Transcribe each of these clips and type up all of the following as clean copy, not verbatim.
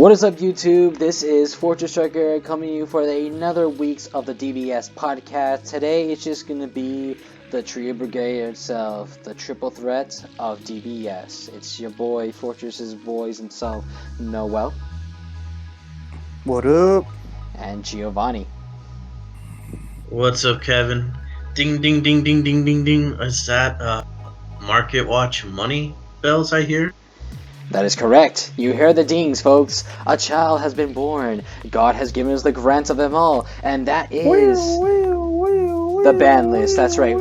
What is up, YouTube? This is Fortress Striker coming to you for another week's of the DBS podcast. Today it's just going to be the Trio Brigade itself, the triple threat of DBS. It's your boy, Fortress's boys himself, Noel. What up? And Yeovani. What's up, Kevin? Ding, ding, ding, ding, ding, ding, ding. Is that Market Watch money bells I hear? That is correct. You hear the dings, folks. A child has been born. God has given us the grants of them all. And that is the ban list. That's right.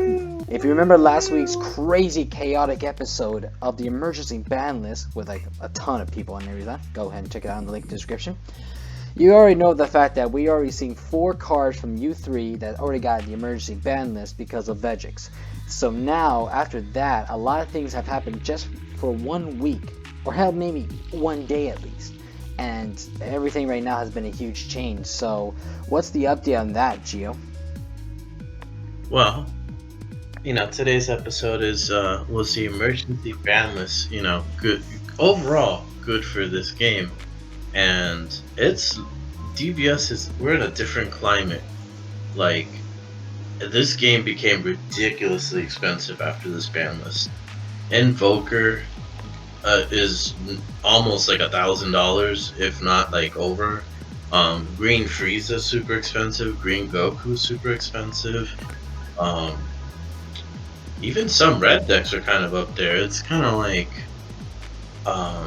If you remember last week's crazy, chaotic episode of the emergency ban list with like a ton of people and everything, go ahead and check it out in the link description. You already know the fact that we already seen 4 cards from U3 that already got the emergency ban list because of Vegix. So now, after that, a lot of things have happened just for 1 week. Or hell, maybe 1 day at least. And everything right now has been a huge change. So, what's the update on that, Gio? Well, today's episode was the emergency ban list. Good overall, good for this game, and we're in a different climate. Like, this game became ridiculously expensive after this ban list. Invoker is almost like $1,000, if not like over. Green Frieza super expensive. Green Goku super expensive. Even some red decks are kind of up there. It's kind of like,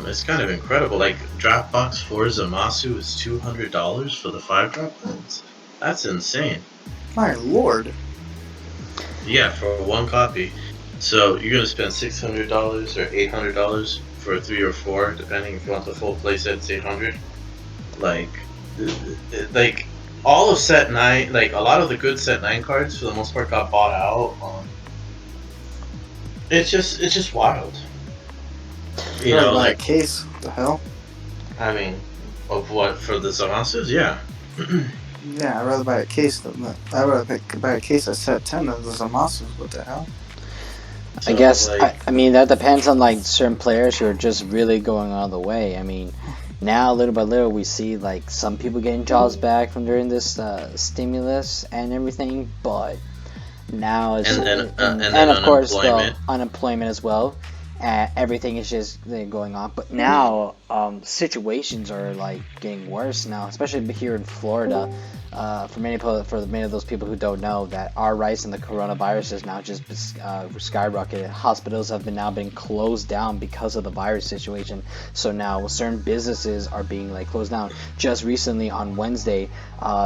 it's kind of incredible. Like Dropbox for Zamasu is $200 for the 5-drop cards. That's insane. My lord. Yeah, for 1 copy. So you're gonna spend $600 or $800 for 3 or 4, depending if you want the full playset. It's $800. Like all of set 9, like a lot of the good set 9 cards for the most part got bought out. It's just wild. Like a case. What the hell? I mean, of what, for the Zamasus? Yeah. Yeah, I'd rather buy a case than that. I'd rather buy a case at set 10 than the Zamasus. What the hell? I guess, I mean, that depends on like certain players who are just really going all the way. I mean, now little by little we see like some people getting jobs back from during this stimulus and everything, but now it's and of course the unemployment as well. Everything is just going on, but now situations are like getting worse now, especially here in Florida. For many of those people who don't know, that our rise in the coronavirus is now just skyrocketed. Hospitals have now been closed down because of the virus situation. So now certain businesses are being like closed down. Just recently on Wednesday,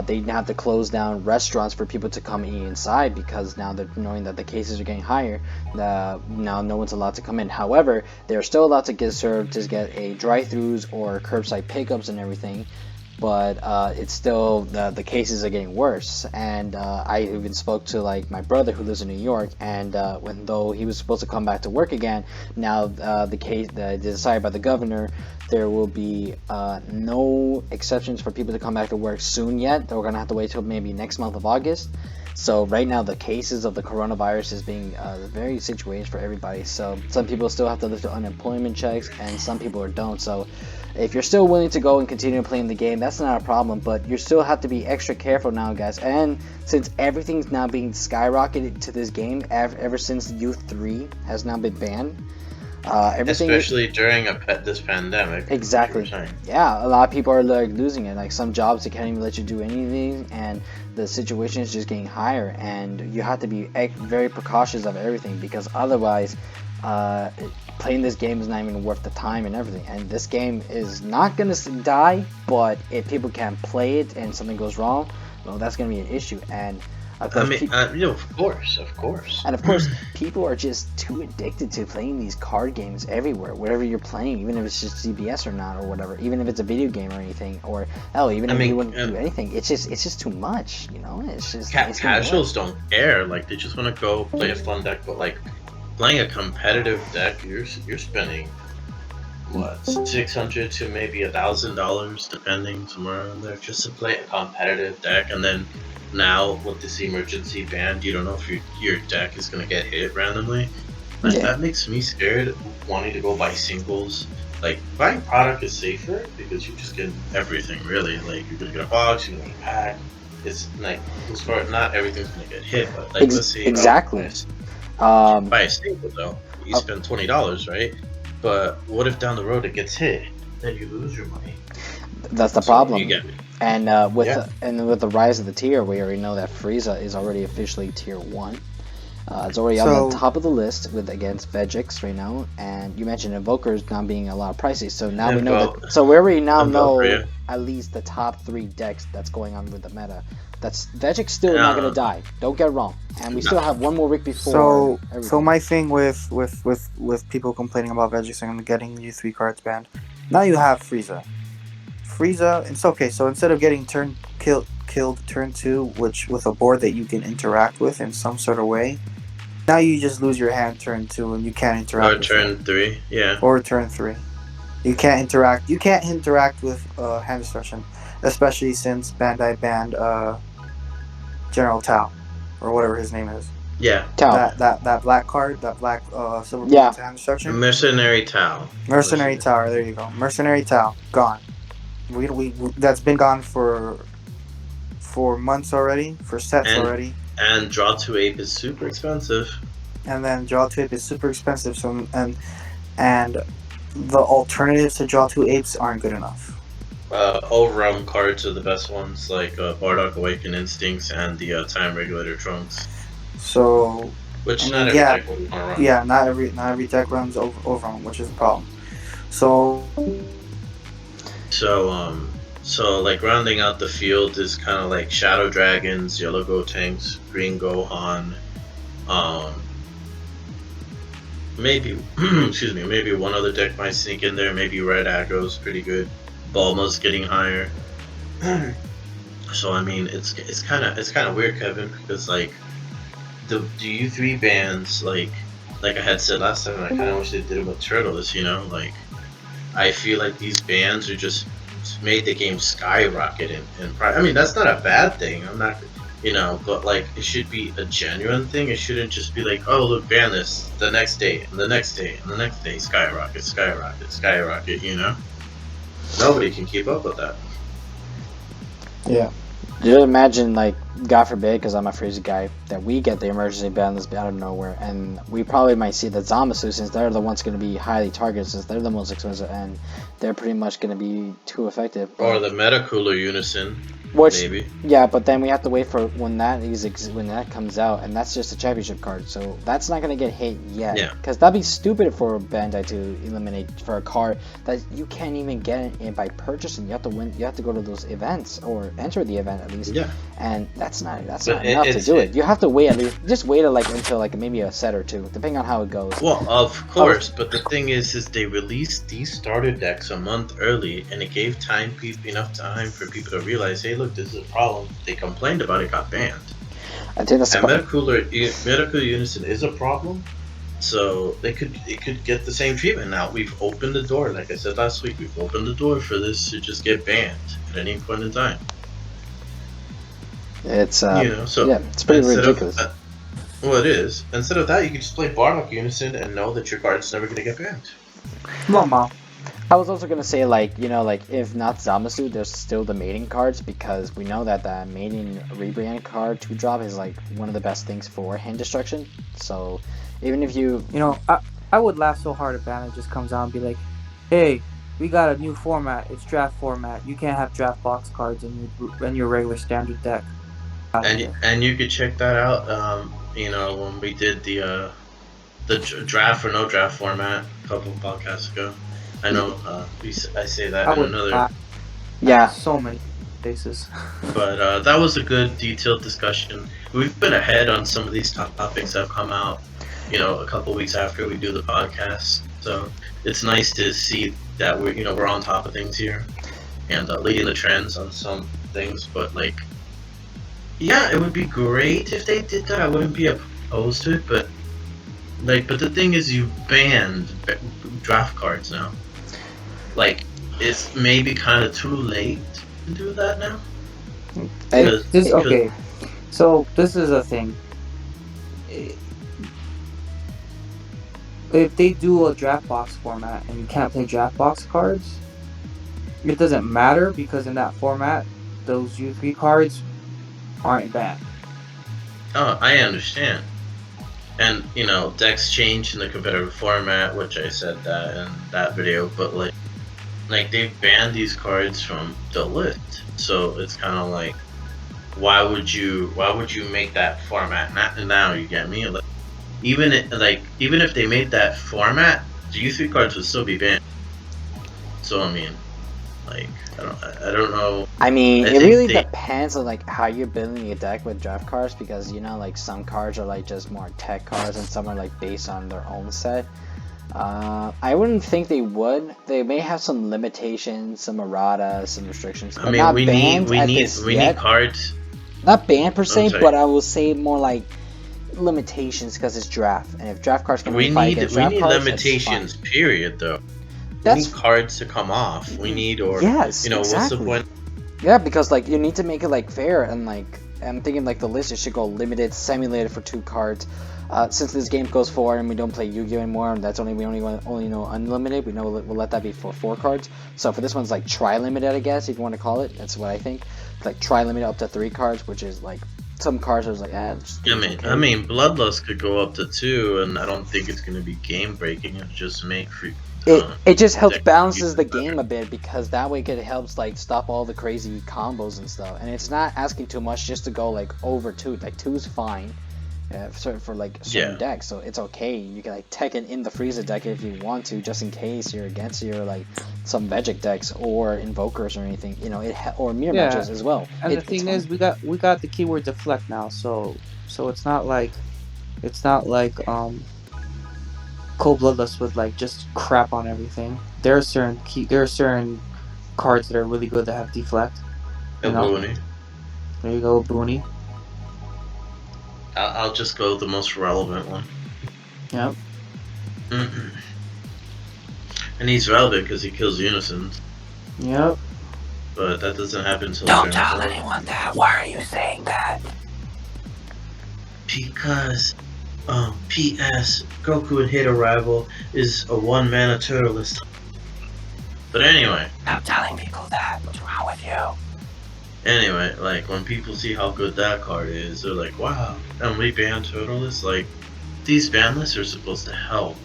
they have to close down restaurants for people to come eat inside because now they're knowing that the cases are getting higher. Now no one's allowed to come in. However, they're still allowed to get served, just get a drive-thrus or curbside pickups and everything. But it's still, the cases are getting worse. And I even spoke to like my brother who lives in New York, and though he was supposed to come back to work again, now decided by the governor there will be no exceptions for people to come back to work soon yet. We're gonna have to wait till maybe next month of August. So right now the cases of the coronavirus is being very situated for everybody. So some people still have to live the unemployment checks, and some people don't. So if you're still willing to go and continue playing the game, that's not a problem, but you still have to be extra careful now, guys. And since everything's now being skyrocketed to this game ever since U3 has now been banned, especially during this pandemic. Exactly. Yeah, a lot of people are like losing it. Like some jobs, they can't even let you do anything, and the situation is just getting higher, and you have to be very precautious of everything, because otherwise playing this game is not even worth the time and everything. And this game is not gonna die, but if people can't play it and something goes wrong, well, that's gonna be an issue. And of course, of course. And of course, people are just too addicted to playing these card games everywhere, whatever you're playing, even if it's just DBS or not, or whatever, even if it's a video game or anything, or hell, even if you wouldn't do anything, it's just too much, It's just casuals don't care. Like, they just want to go play a fun deck, but like playing a competitive deck, you're spending what, $600 to maybe $1,000, depending, somewhere around there, just to play a competitive deck. And then now with this emergency ban, you don't know if your deck is gonna get hit randomly. That makes me scared, wanting to go buy singles Like buying product is safer because you just get everything really. Like you're gonna get a box, you're gonna get a pack. It's like as far not everything's gonna get hit, but like let's say I want to Exactly. buy a staple though. You Uh, spend $20, right? But what if down the road it gets hit? Then you lose your money. that's the So you problem. get me. And Yeah. with the rise of the tier, we already know that Frieza is already officially tier 1. It's already on So the top of the list with against Vegix right now, and you mentioned Invoker's not being a lot pricey. So now we know that. So we already now Invoker, know yeah. at least the top 3 decks that's going on with the meta. That's Vegix still not gonna Uh, die. Don't get wrong, and we no. still have one more week before so everything. my thing with people complaining about Vegix and getting you 3 cards banned. Now you have Frieza. It's okay. So instead of getting killed turn 2, which with a board that you can interact with in some sort of way, now you just lose your hand turn 2 and you can't interact Or with it. turn 3, yeah. Or turn 3. You can't interact with hand destruction, especially since Bandai banned General Tao or whatever his name is. Yeah. Tau. That black card, that black silver Yeah. hand destruction. Mercenary Tau. Mercenary Tower, there you go. Mercenary Tao, gone. We that's been gone for months already, for sets And already. and draw to ape is super expensive. And then draw 2 ape is super expensive, so and the alternatives to draw 2 apes aren't good enough. Overrealm cards are the best ones, like Bardock Awaken Instincts and the Time Regulator Trunks. So Which I mean, not every deck will run. yeah, not every deck runs overrun, which is the problem. So So like rounding out the field is kind of like Shadow Dragons, Yellow Gotenks, Green Gohan, maybe excuse me, maybe one other deck might sneak in there. Maybe Red Aggro's pretty good. Bulma's getting higher. So I mean, it's kind of weird, Kevin, because like the U3 bands, like I had said last time, I kind of wish they did it with Turtles. You know, like I feel like these bands are just made the game skyrocket in price. I mean, that's not a bad thing. I'm not, but like it should be a genuine thing. It shouldn't just be like, oh look, ban this the next day and the next day and the next day, skyrocket, skyrocket, skyrocket. Nobody can keep up with that. yeah. Just imagine, like, God forbid, because I'm a Frieza guy, that we get the emergency ban list out of nowhere, and we probably might see the Zamasu, since they're the ones going to be highly targeted, since they're the most expensive, and they're pretty much going to be too effective. Or the Meta Cooler Unison. Which, maybe. Yeah, but then we have to wait for when that comes out, and that's just a championship card, so that's not gonna get hit yet. Yeah. Because that'd be stupid for Bandai to eliminate for a card that you can't even get it by purchasing. You have to win. You have to go to those events or enter the event at least. Yeah. And that's not enough But to do it. You have to wait at least. Just wait until like maybe a set or two, depending on how it goes. Well, of course, but the thing is they released these starter decks a month early, and it gave enough time for people to realize, hey, look, this is a problem. They complained about it, got banned. I think that's and Metacooler Unison is a problem, so it could get the same treatment. Now we've opened the door, like I said last week, we've opened the door for this to just get banned at any point in time. It's so yeah, it's pretty ridiculous. Well, it is. Instead of that, you can just play Bardock Unison and know that your card's never gonna get banned. Mama. I was also gonna say, like, if not Zamasu, there's still the mating cards, because we know that the mating rebrand card 2-drop is like one of the best things for hand destruction. So even if I would laugh so hard if Banner just comes out and be like, hey, we got a new format, it's draft format, you can't have draft box cards in your regular standard deck. And you could check that out, when we did the draft or no draft format a couple of podcasts ago. I know I say that in another. Yeah. So many bases. But that was a good detailed discussion. We've been ahead on some of these topics that have come out, a couple weeks after we do the podcast. So it's nice to see that we're on top of things here and leading the trends on some things. But yeah, it would be great if they did that. I wouldn't be opposed to it, but the thing is, you banned draft cards now. It's maybe kind of too late to do that now. Okay, so this is a thing. if they do a draft box format and you can't play draft box cards, it doesn't matter because in that format, those U3 cards aren't banned. Oh, I understand. And decks change in the competitive format, which I said that in that video. But like they've banned these cards from the list, so it's kind of like, why would you make that format now? You get me? Like, even if they made that format, the U3 cards would still be banned. So I mean, like, I don't know. I mean, I it think really they depends on like how you're building a deck with draft cards because like some cards are like just more tech cards and some are like based on their own set. I wouldn't think they would. They may have some limitations, some errata, some restrictions, I but mean, not we need banned we at need this we need yet. cards. Not banned per I'm se, sorry. but I will say more like limitations because it's draft, and if draft cards can only We fight need against we draft need cards, it's fine. limitations. Period. Though we need That's cards to come off. We need, or yes, what's the exactly. point? Yeah, because like you need to make it like fair and like I'm thinking like the list it should go limited, simulated for 2 cards. Since this game goes forward and we don't play Yu-Gi-Oh anymore, and we only know unlimited. We know we'll let that be for 4 cards. So for this one's like tri-limited, I guess if you want to call it. That's what I think. Like tri-limited up to 3 cards, which is like some cards are like I mean, Bloodlust could go up to 2, and I don't think it's going to be game breaking. It'll just make free. It just helps Deck balances the better. game a bit because that way it helps like stop all the crazy combos and stuff. And it's not asking too much just to go like over 2. Like 2's fine. For like certain Yeah. decks, so it's okay. You can like tech it in the Frieza deck if you want to, just in case you're against your like some Vegic decks or Invokers or anything. Or mirror Yeah, matches as well. and the thing is, we got the keyword deflect now, so it's not like Cold Bloodlust would like just crap on everything. There are certain cards that are really good that have deflect. You know, Yeovani. there you go, Booney. I'll just go with the most relevant one. Yep. And he's relevant because he kills Unison, Yep. but that doesn't happen until Don't turn tell 4. anyone that. Why are you saying that? Because, P.S. Goku and Hit Rival is a 1-mana turtlist. But anyway. Stop telling people that. What's wrong with you? Anyway, like, when people see how good that card is, they're like, wow, and we ban turtlist? Like, these ban lists are supposed to help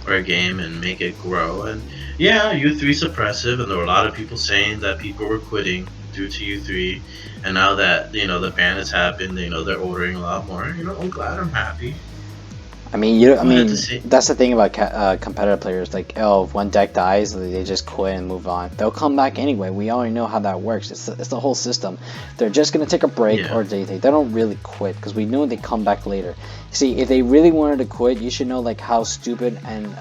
our game and make it grow. And yeah, U3 suppressive, and there were a lot of people saying that people were quitting due to U3. And now that the ban has happened, they're ordering a lot more. I'm glad. I'm happy. I mean, that's the thing about competitive players. Like, if one deck dies, they just quit and move on. They'll come back anyway. We already know how that works. It's the whole system. They're just gonna take a break, Yeah. or they don't really quit because we know they come back later. See, if they really wanted to quit, you should know like how stupid and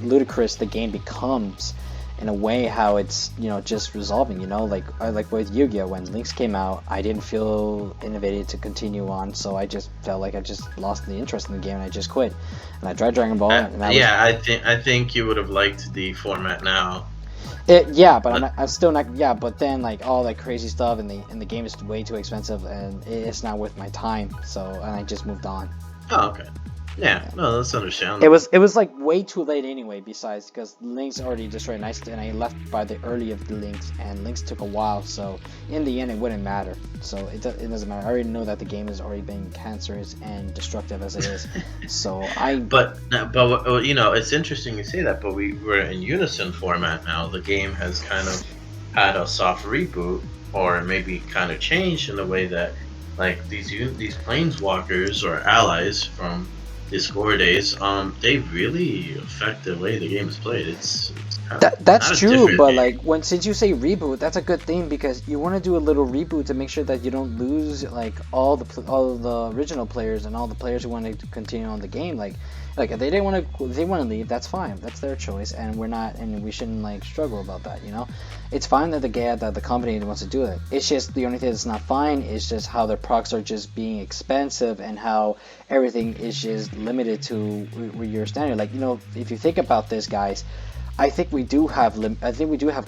ludicrous the game becomes. In a way, how it's just resolving. Like with Yu-Gi-Oh, when Links came out, I didn't feel innovated to continue on, so I just felt like I just lost the interest in the game and I just quit. And I tried Dragon Ball, and I think you would have liked the format now. Yeah, but I'm still not. Yeah, but then like all that crazy stuff and the game is way too expensive and it's not worth my time. So and I just moved on. Oh, okay. Yeah, no, that's understandable. It was like way too late anyway. Besides, because Links already destroyed Nice, and I left by the early of the Links, and Links took a while. So in the end, it wouldn't matter. So it doesn't matter. I already know that the game has already been cancerous and destructive as it is. So But it's interesting you say that. But we're in Unison format now. The game has kind of had a soft reboot, or maybe kind of changed in the way that like these planeswalkers or allies from the score days, they really affect the way the game is played. It's that's true, but game. like since you say reboot, that's a good thing because you want to do a little reboot to make sure that you don't lose like all the original players and all the players who want to continue on the game. Like if they want to leave, that's fine. That's their choice, and we shouldn't like struggle about that. It's fine that the company wants to do it. It's just the only thing that's not fine is just how their products are just being expensive and how everything is just limited to your standard. Like if you think about this, guys. I think we do have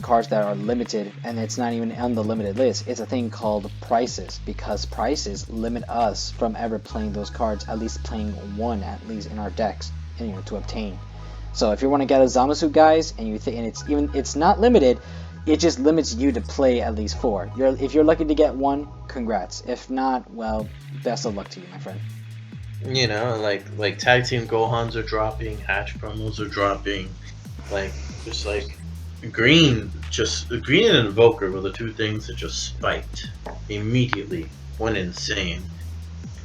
cards that are limited, and it's not even on the limited list. It's a thing called prices, because prices limit us from ever playing those cards, at least playing one at least in our decks, to obtain. So if you want to get a Zamasu, guys, and it's not limited, it just limits you to play at least 4. If you're lucky to get one, congrats. If not, well, best of luck to you, my friend. Like tag team Gohans are dropping, hatch promos are dropping. Just like green and Invoker were the 2 things that just spiked immediately, went insane.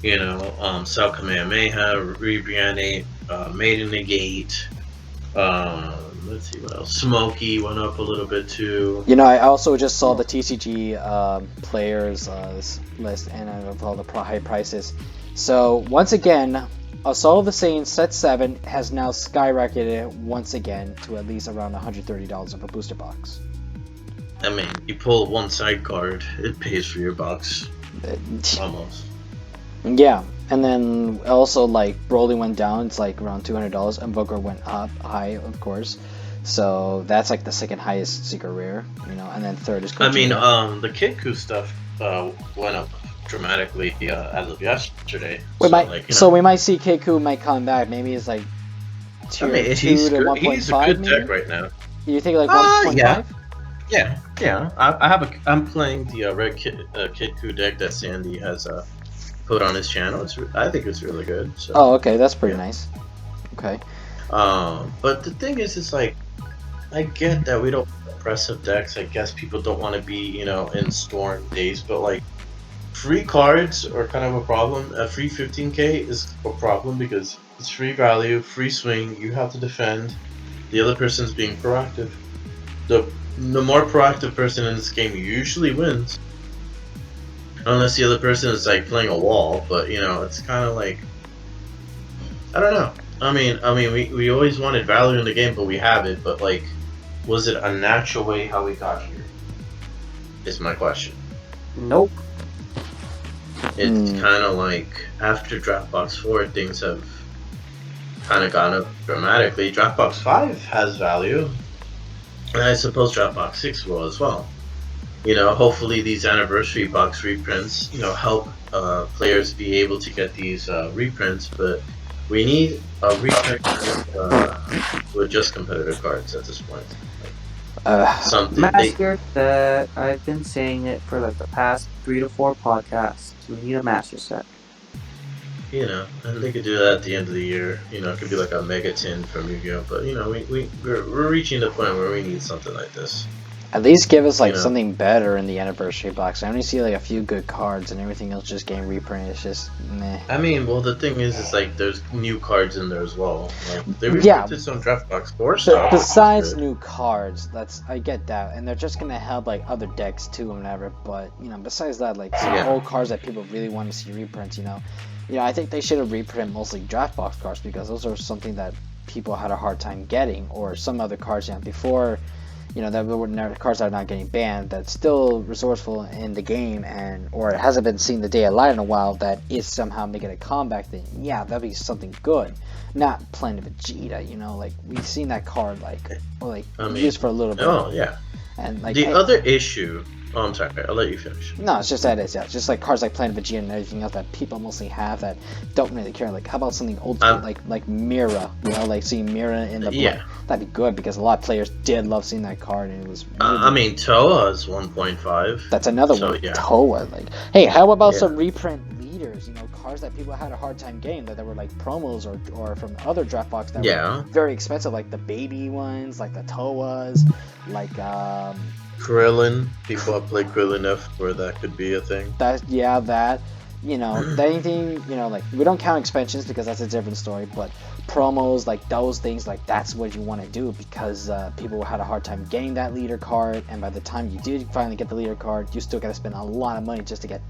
Cell Kamehameha, Rebrandate, Maiden Negate. Let's see what else. Smokey went up a little bit too. I also just saw the TCG players list, and of all the high prices. So once again, Assault of the Saints Set 7 has now skyrocketed once again to at least around $130 of a booster box. I mean, you pull one side card, it pays for your box. Almost. Yeah, and then also Broly went down, it's around $200. Invoker went up high, of course. So that's the second highest secret rare, and then third is Gogeta. The Kitku stuff went up dramatically as of yesterday. So we might see Keiko might come back. Maybe it's tier 2 to 1.5. He's a good deck right now. You think 1.5? Yeah. I'm playing the red Kitku deck that Sandy has put on his channel. I think it's really good. So. Oh, okay, that's pretty nice. Okay. But the thing is, I get that we don't have impressive decks. I guess people don't want to be in Storm days, but free cards are kind of a problem. A free 15k is a problem because it's free value, free swing, you have to defend. The other person's being proactive. The more proactive person in this game usually wins. Unless the other person is playing a wall, but it's kind of I don't know. I mean, we always wanted value in the game, but we have it. But was it a natural way how we got here? Is my question. Nope. It's kind of after Draft Box 4, things have kind of gone up dramatically. Draft Box 5 has value, and I suppose Draft Box 6 will as well. Hopefully these anniversary box reprints, help players be able to get these reprints, but we need a reprint with just competitive cards at this point. Master set. I've been saying it for the past 3 to 4 podcasts. We need a master set. And they could do that at the end of the year. It could be a Mega Tin from Yu-Gi-Oh! But we're reaching the point where we need something like this. At least give us something better in the anniversary box. I only see a few good cards, and everything else just getting reprinted. It's just meh. I mean, well, the thing is there's new cards in there as well. They reprinted some Draft Box 4 stuff. Besides new cards, I get that, and they're just gonna help other decks too and whatever. But besides that, some old cards that people really want to see reprints. I think they should have reprinted mostly Draft Box cards, because those are something that people had a hard time getting, or some other cards before. That were cards that are not getting banned, that's still resourceful in the game, or it hasn't been seen the day of light in a while, that is somehow making a comeback. Then that'd be something good. Not Planet Vegeta, we've seen that card used for a little bit. Oh yeah. And other issue. Oh, I'm sorry. I'll let you finish. No, it's just that it's just cards like Planet Vegeta and everything else that people mostly have that don't really care. How about something old school, like Mira? Seeing Mira in the that'd be good, because a lot of players did love seeing that card, and it was. Really Toa is 1.5. That's another one. Yeah. Toa, hey, how about some reprint leaders? Cards that people had a hard time getting that were promos or from other draft box that were very expensive, like the baby ones, like the Toas, Krillin. People have played Krillin enough where that could be a thing. Anything, we don't count expansions because that's a different story, but promos, those things, that's what you want to do, because people had a hard time getting that leader card, and by the time you did finally get the leader card, you still got to spend a lot of money just to get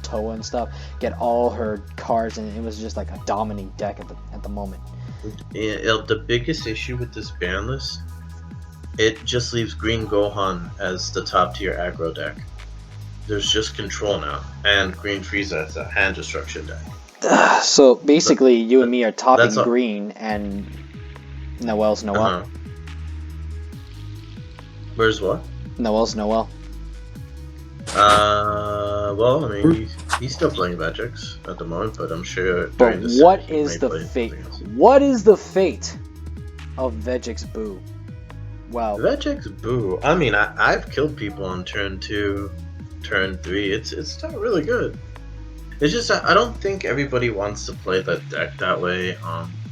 Toa and stuff, get all her cards, and it was just a dominating deck at the moment. The biggest issue with this ban list, it just leaves Green Gohan as the top tier aggro deck. There's just control now, and Green Frieza as a hand destruction deck. So basically, you and me are topping Green, and Noel's Noel. Where's what? Noel's Noel. Well, I mean, he's still playing Vegix at the moment, but I'm sure But during this what he is may the play fate? something else. What is the fate of Vegix Boo? Wow. Vegix Boo. I mean, I've killed people on turn 2, turn 3. It's still really good. It's just I don't think everybody wants to play that deck that way.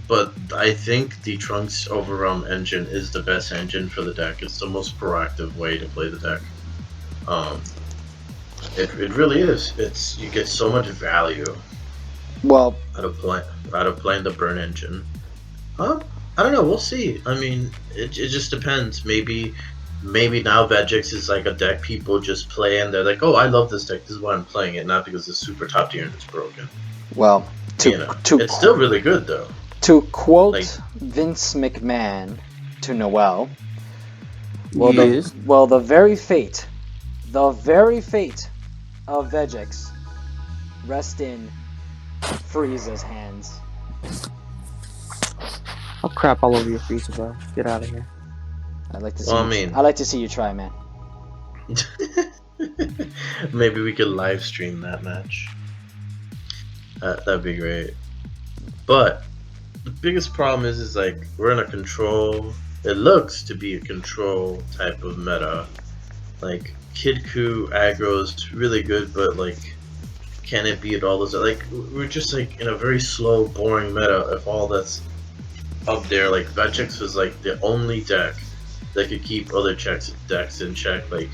But I think the Trunks Overwhelm engine is the best engine for the deck. It's the most proactive way to play the deck. It really is. You get so much value Well, out of playing the burn engine. I don't know. We'll see. I mean, it just depends. Maybe now Vegix is like a deck people just play and they're like, oh, I love this deck. This is why I'm playing it, not because it's super top tier and it's broken. well, It's still really good though. To quote Like- Vince McMahon to Noel, Yes. the very fate of Vegix rest in Frieza's hands. I'll crap all over your Frieza, bro. Get out of here. I'd like to see. Well, I mean- I'd like to see you try, man. Maybe we could live stream that match. That'd be great. But the biggest problem is like we're in a control. It looks to be a control type of meta. Like Kid Ku aggro is really good, but like, can it beat all those? Like we're just like in a very slow, boring meta. If all that's up there, like Vegix was like the only deck that could keep other decks in check. Like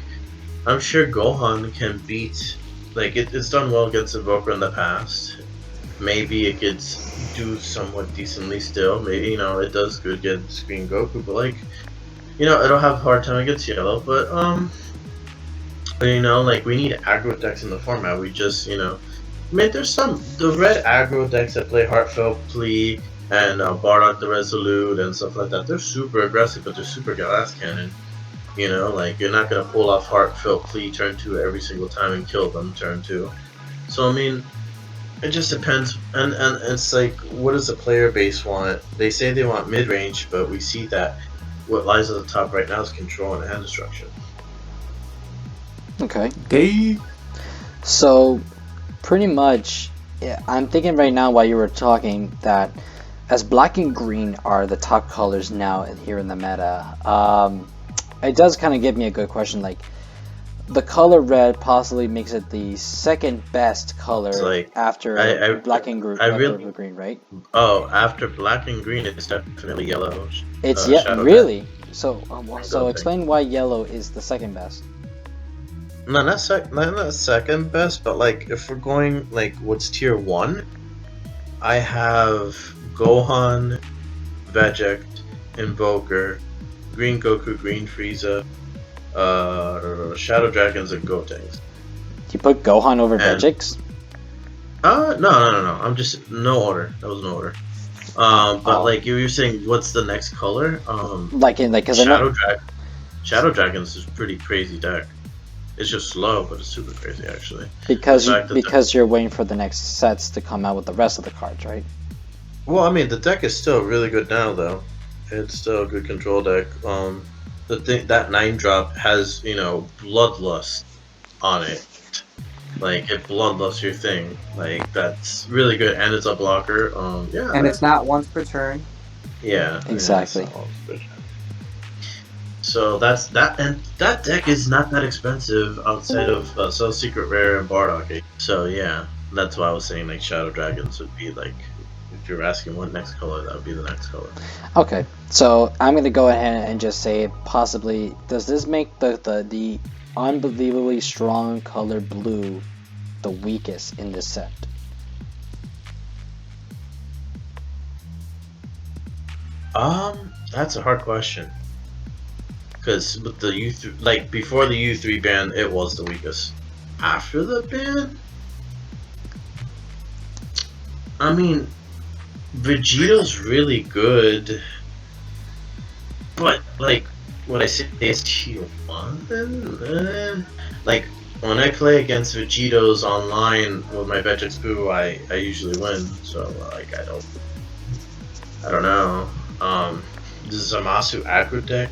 I'm sure Gohan can beat. Like it's done well against Invoker in the past. Maybe it could do somewhat decently still. Maybe it does good against Green Goku, but like it'll have a hard time against Yellow. But like we need aggro decks in the format. We just I mean there's the red aggro decks that play Heartfelt Plea and Bardock the Resolute and stuff like that. They're super aggressive, but they're super glass cannon. Like you're not gonna pull off Heartfelt Plea turn 2 every single time and kill them turn 2. So I mean, it just depends, and it's like, what does the player base want? They say they want mid range, but we see that what lies at the top right now is control and hand destruction. Okay. So, pretty much, yeah, I'm thinking right now while you were talking that as black and green are the top colors now here in the meta, it does kind of give me a good question. Like, the color red possibly makes it the second best color like, after black and green, right? Oh, after black and green, it's definitely yellow. It's Shadow really. So Shadow explain why yellow is the second best. No, not second best, but like if we're going like what's tier 1, I have Gohan, Vegix, Invoker, Green Goku, Green Frieza, Shadow Dragons, and Gotenks. You put Gohan over Vegix? No. I'm just no order. That was no order. But like you were saying, what's the next color? Because Shadow Dragons is pretty crazy deck. It's just slow, but it's super crazy actually. Because you're waiting for the next sets to come out with the rest of the cards, right? Well, I mean, the deck is still really good now, though. It's still a good control deck. That 9-drop has Bloodlust on it. Like it bloodlusts your thing. Like that's really good, and it's a blocker. Yeah. And it's not once per turn. Yeah. Exactly. So that's that, and that deck is not that expensive outside of Cell Secret Rare and Bardock. So yeah, that's why I was saying like Shadow Dragons would be like, if you're asking what next color, that would be the next color. Okay, so I'm gonna go ahead and just say possibly, does this make the unbelievably strong color blue the weakest in this set? That's a hard question. Because with the U3, like before the U3 ban, it was the weakest. After the ban, I mean, Vegito's really good, but like what I say is tier 1. Like when I play against Vegito's online with my Vegix Boo, I usually win. So like I don't know. This is a Zamasu aggro deck.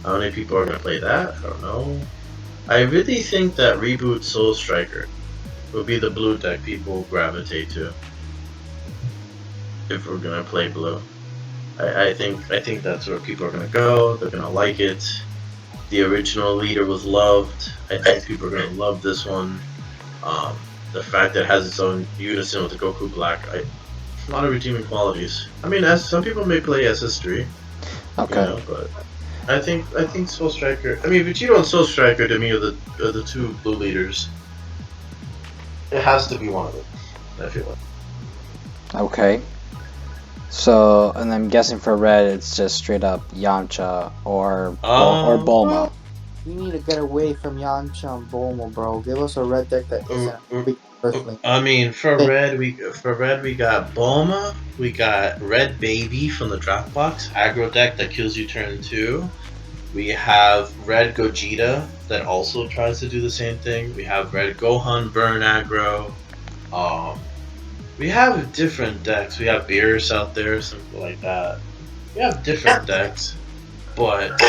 How many people are gonna play that? I don't know. I really think that Reboot Soul Striker will be the blue deck people gravitate to if we're gonna play blue. I think that's where people are gonna go. They're gonna like it. The original leader was loved. I think people are gonna love this one. The fact that it has its own unison with the Goku Black, a lot of redeeming qualities. I mean, as some people may play as history, Okay. you know, but I think Soul Striker. I mean, Vegito and Soul Striker to me are the two blue leaders. It has to be one of them. I feel like. Okay. So, and I'm guessing for red, it's just straight up Yamcha or Bulma. We need to get away from Yamcha and Bulma, bro. Give us a red deck that isn't a big earthling. I mean, for red we got Bulma, we got Red Baby from the Dropbox aggro deck that kills you turn 2. We have Red Gogeta that also tries to do the same thing. We have Red Gohan burn aggro. We have different decks. We have Beerus out there, something like that. We have different decks, but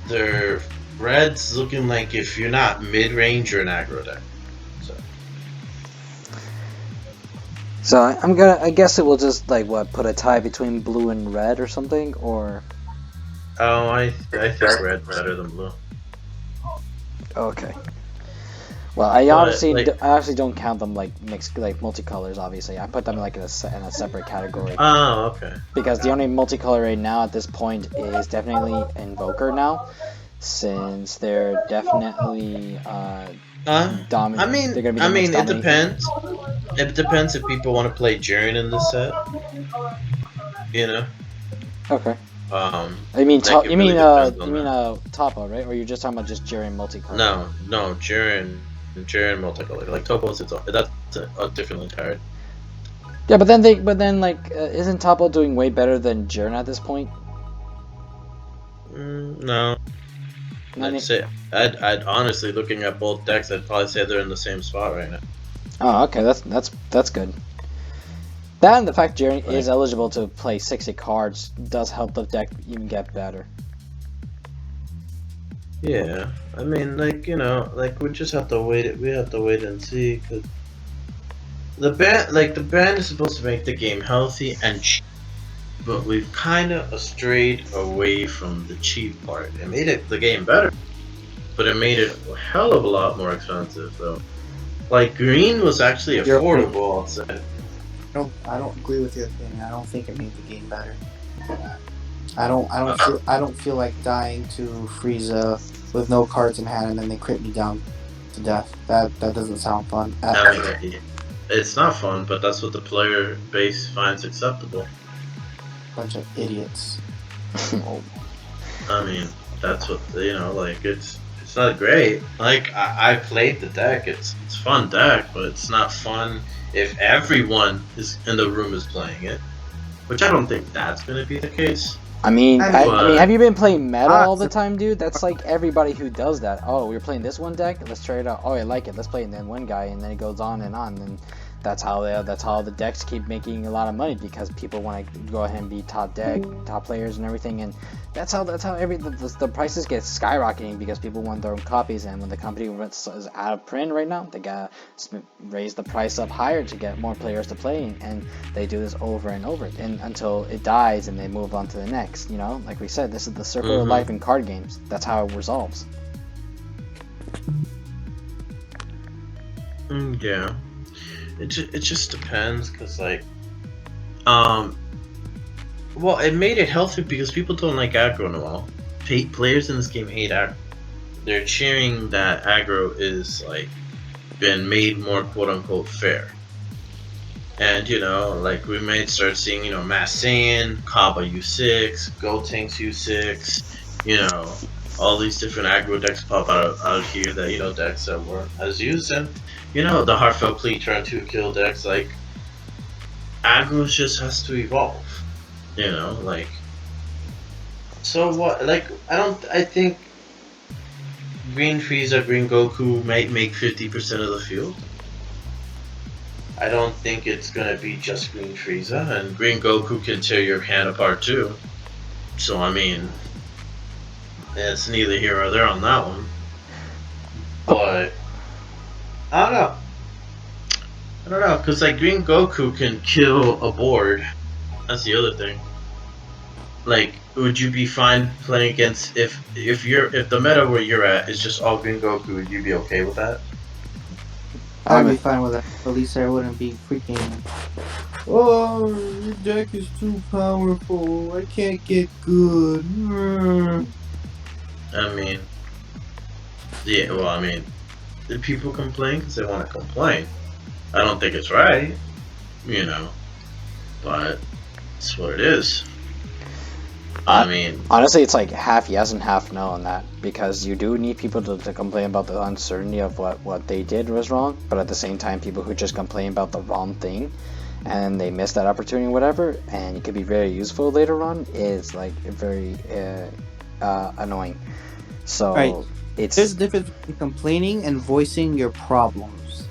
they're red's looking like if you're not mid-range, you're an aggro deck. So I guess it will just like what, put a tie between blue and red or something, or. Oh, I think red's better than blue. Okay. Well, I honestly don't count them like mixed, like multicolors. Obviously, I put them like in a separate category. Oh, okay. Because the only multicolor right now at this point is definitely Invoker now, since they're definitely dominant. I mean, it depends. It depends if people want to play Jiren in this set. You know. Okay. I mean, like, you mean that. Toppo, right? Or you're just talking about just Jiren multicolor? No, Jiren multicolor. Like Toppo's that's a different entire. Yeah, but then like, isn't Toppo doing way better than Jiren at this point? No. I'd honestly, looking at both decks, I'd probably say they're in the same spot right now. Oh, okay, that's good. That and the fact Jiren is eligible to play 60 cards does help the deck even get better. Yeah, I mean, like, you know, like we just have to wait. We have to wait and see, because the ban is supposed to make the game healthy and cheap, but we've kind of strayed away from the cheap part. It made the game better, but it made it a hell of a lot more expensive, though. Like, green was actually affordable, I'd say. I don't agree with your opinion. I don't think it made the game better. I don't feel like dying to Frieza with no cards in hand and then they crit me down to death. That doesn't sound fun. I mean, it's not fun, but that's what the player base finds acceptable. Bunch of idiots. I mean, that's what, you know, like, it's not great. Like, I played the deck. It's fun deck, but it's not fun if everyone is in the room is playing it, which I don't think that's gonna be the case. I mean, have you been playing meta all the time, dude? That's like everybody who does that. Oh, we're playing this one deck. Let's try it out. Oh, I like it. Let's play it. And then one guy, and then it goes on and on. And that's how the decks keep making a lot of money, because people want to go ahead and be top players and everything. And that's how the prices get skyrocketing, because people want their own copies. And when the company is out of print right now, they gotta raise the price up higher to get more players to play. And they do this over and over, and until it dies, and they move on to the next. You know, like we said, this is the circle of life in card games. That's how it resolves. Yeah. It just depends, because, like, well, it made it healthy because people don't like aggro, Noel. Players in this game hate aggro. They're cheering that aggro is, like, been made more quote-unquote fair. And, you know, like, we might start seeing, you know, Mass Saiyan, Kaba U6, Gotenks U6, you know, all these different aggro decks pop out here that, you know, decks that weren't as used. And, you know, the Heartfelt Plea turn 2 kill decks, like, aggro just has to evolve, you know, like, so what, like, I think Green Frieza, Green Goku might make 50% of the field. I don't think it's gonna be just Green Frieza, and Green Goku can tear your hand apart too. So, I mean, It's neither here or there on that one. But I don't know. Because like Green Goku can kill a board. That's the other thing. Like, would you be fine playing against if the meta where you're at is just all Green Goku? Would you be okay with that? I'd I'm be fine with that. At least I wouldn't be freaking. Oh, your deck is too powerful. I can't get good. I mean, yeah. Well, I mean, did people complain because they want to complain? I don't think it's right, you know, but it's what it is. I mean, honestly, it's like half yes and half no on that, because you do need people to complain about the uncertainty of what they did was wrong, but at the same time, people who just complain about the wrong thing and they missed that opportunity or whatever, and it could be very useful later on, is like very annoying. So Right. it's There's a difference between complaining and voicing your problems.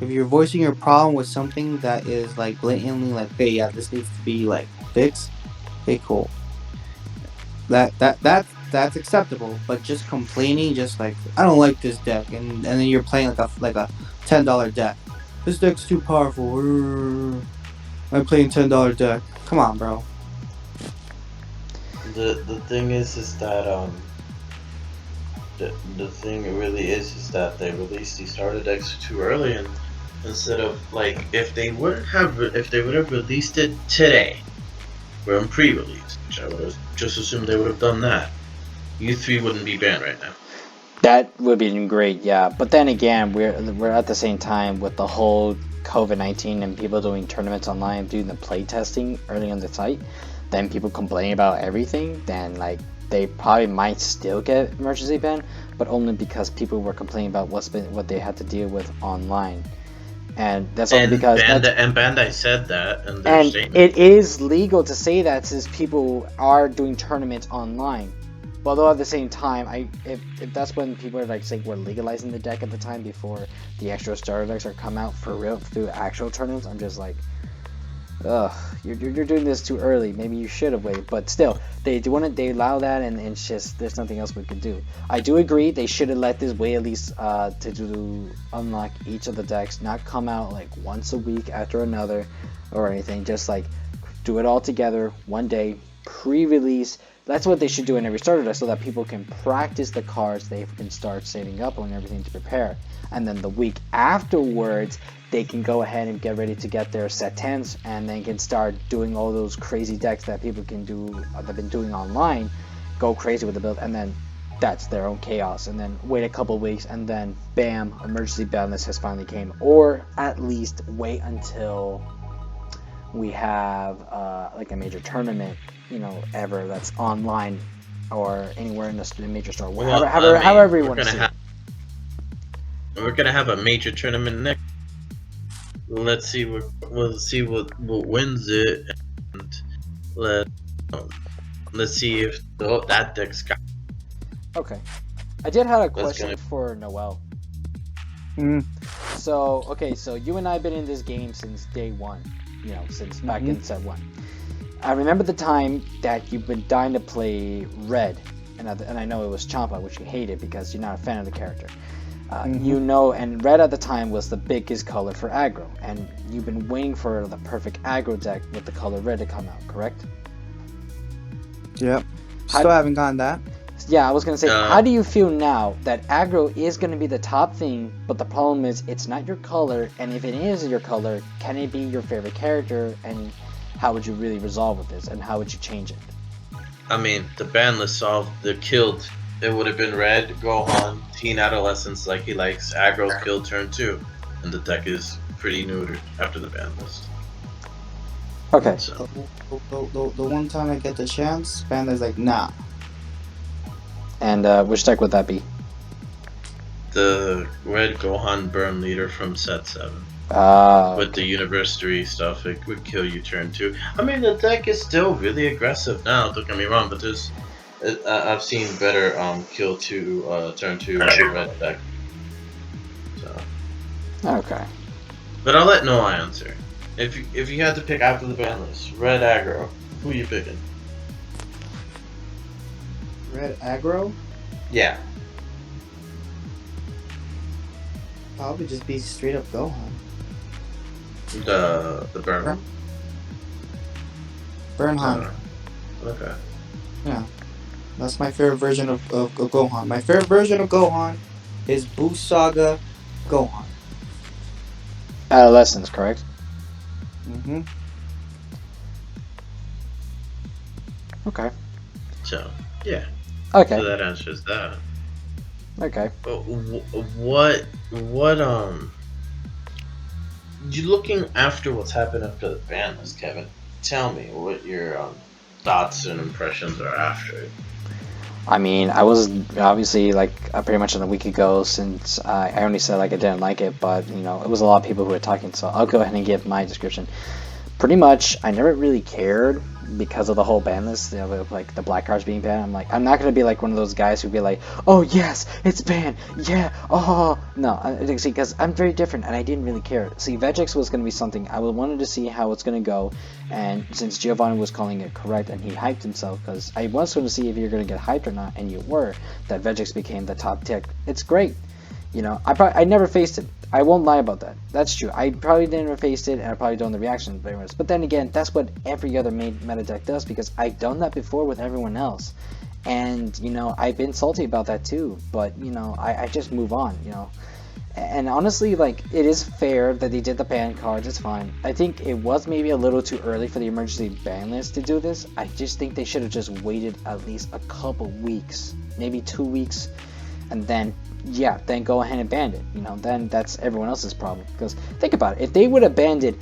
If you're voicing your problem with something that is like blatantly like, hey, yeah, this needs to be like fixed. Okay, cool. That's acceptable. But just complaining, just like I don't like this deck, and then you're playing like a $10 deck. This deck's too powerful. I'm playing $10 deck. Come on, bro. the thing is that the thing really is that they released these starter decks too early, and instead of like if they would have released it today, or in pre-release, which I would have just assumed they would have done that, U3 wouldn't be banned right now. that would be great, yeah. But then again, we're at the same time with the whole COVID-19 and people doing tournaments online, doing the play testing early on the site. Then people complain about everything. Then like they probably might still get emergency ban, but only because people were complaining about what they had to deal with online. And that's only because Bandai said that in their and statement. it is legal to say that since people are doing tournaments online. Although at the same time, if that's when people are like saying we're legalizing the deck at the time before the extra starter decks are come out for real through actual tournaments, I'm just like, ugh, you're doing this too early. Maybe you should have waited. But still, they allow that, and it's just there's nothing else we could do. I do agree they should have let this wait at least to unlock each of the decks, not come out like once a week after another or anything. Just like do it all together one day, pre-release. That's what they should do in every starter deck, so that people can practice the cards, they can start saving up on everything to prepare, and then the week afterwards they can go ahead and get ready to get their set 10s, and then can start doing all those crazy decks that people can do, they've been doing online, go crazy with the build, and then that's their own chaos, and then wait a couple weeks, and then bam, emergency ban list has finally came, or at least wait until we have like a major tournament, ever that's online or anywhere in the major store, however you want to see it. We're gonna have a major tournament next. Let's see what wins it, and let's see if that deck's got. Okay, I did have a question for Noel. So you and I have been in this game since day one, since back in set 1. I remember the time that you've been dying to play Red, and I know it was Champa, which you hated because you're not a fan of the character. And Red at the time was the biggest color for aggro, and you've been waiting for the perfect aggro deck with the color Red to come out, correct? Yep. Still haven't gotten that. Yeah, I was gonna say, how do you feel now that aggro is gonna be the top thing, but the problem is it's not your color, and if it is your color, can it be your favorite character, and how would you really resolve with this, and how would you change it? I mean, the ban list solved the killed. It would have been Red, Gohan, Teen Adolescence like he likes, aggro kill turn 2, and the deck is pretty neutered after the ban list. Okay. So. The one time I get the chance, Banda's like, nah. And which deck would that be? The Red Gohan Burn Leader from set 7. With the University stuff, it would kill you turn 2. I mean, the deck is still really aggressive now, don't get me wrong, but I've seen better kill 2 turn 2 Red deck. So. Okay. But I'll let Noel answer. If you had to pick after the ban list, Red aggro, who are you picking? Red aggro? Yeah. Probably just be straight up Gohan. The burn one? Burnhan. Okay. Yeah. That's my favorite version of Gohan. My favorite version of Gohan is Boost Saga Gohan. Adolescence, correct? Mm-hmm. Okay. So, yeah. Okay. So that answers that. Okay. What you looking after what's happened after the ban list, Kevin? Tell me what your thoughts and impressions are after it. I mean, I was obviously like pretty much a week ago since I only said like I didn't like it, but you know, it was a lot of people who were talking, so I'll go ahead and give my description. Pretty much, I never really cared because of the whole ban list, you know, with, like the black cards being banned. I'm like, I'm not gonna be like one of those guys who'd be like, oh yes, it's banned, yeah, oh no, see, because I'm very different and I didn't really care. See, Vegex was gonna be something I wanted to see how it's gonna go, and since Yeovani was calling it correct and he hyped himself, because I was going to see if you're gonna get hyped or not, and you were, that Vegex became the top tick. It's great. You know, I never faced it. I won't lie about that. That's true. I probably didn't face it, and I probably don't know the reaction very much. But then again, that's what every other meta deck does, because I've done that before with everyone else. And, you know, I've been salty about that too. But, you know, I just move on, you know. And honestly, like, it is fair that they did the ban cards. It's fine. I think it was maybe a little too early for the emergency ban list to do this. I just think they should have just waited at least a couple weeks, maybe 2 weeks, and then then go ahead and ban it. You know, then that's everyone else's problem. Because think about it, if they would have banned it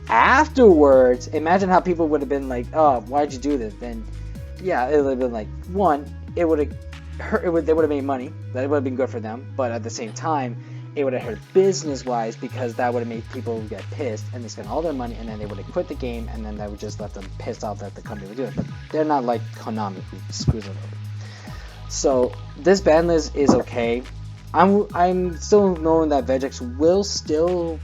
afterwards, imagine how people would have been like, oh, why'd you do this? Then yeah, it would have been like, one, it would have hurt, they would have made money, that would have been good for them, but at the same time, it would have hurt business wise, because that would have made people get pissed and they spend all their money, and then they would have quit the game, and then that would just let them pissed off that the company would do it. But they're not like Konami, who screws it over. So this ban list is okay. I'm still knowing that Vegex will still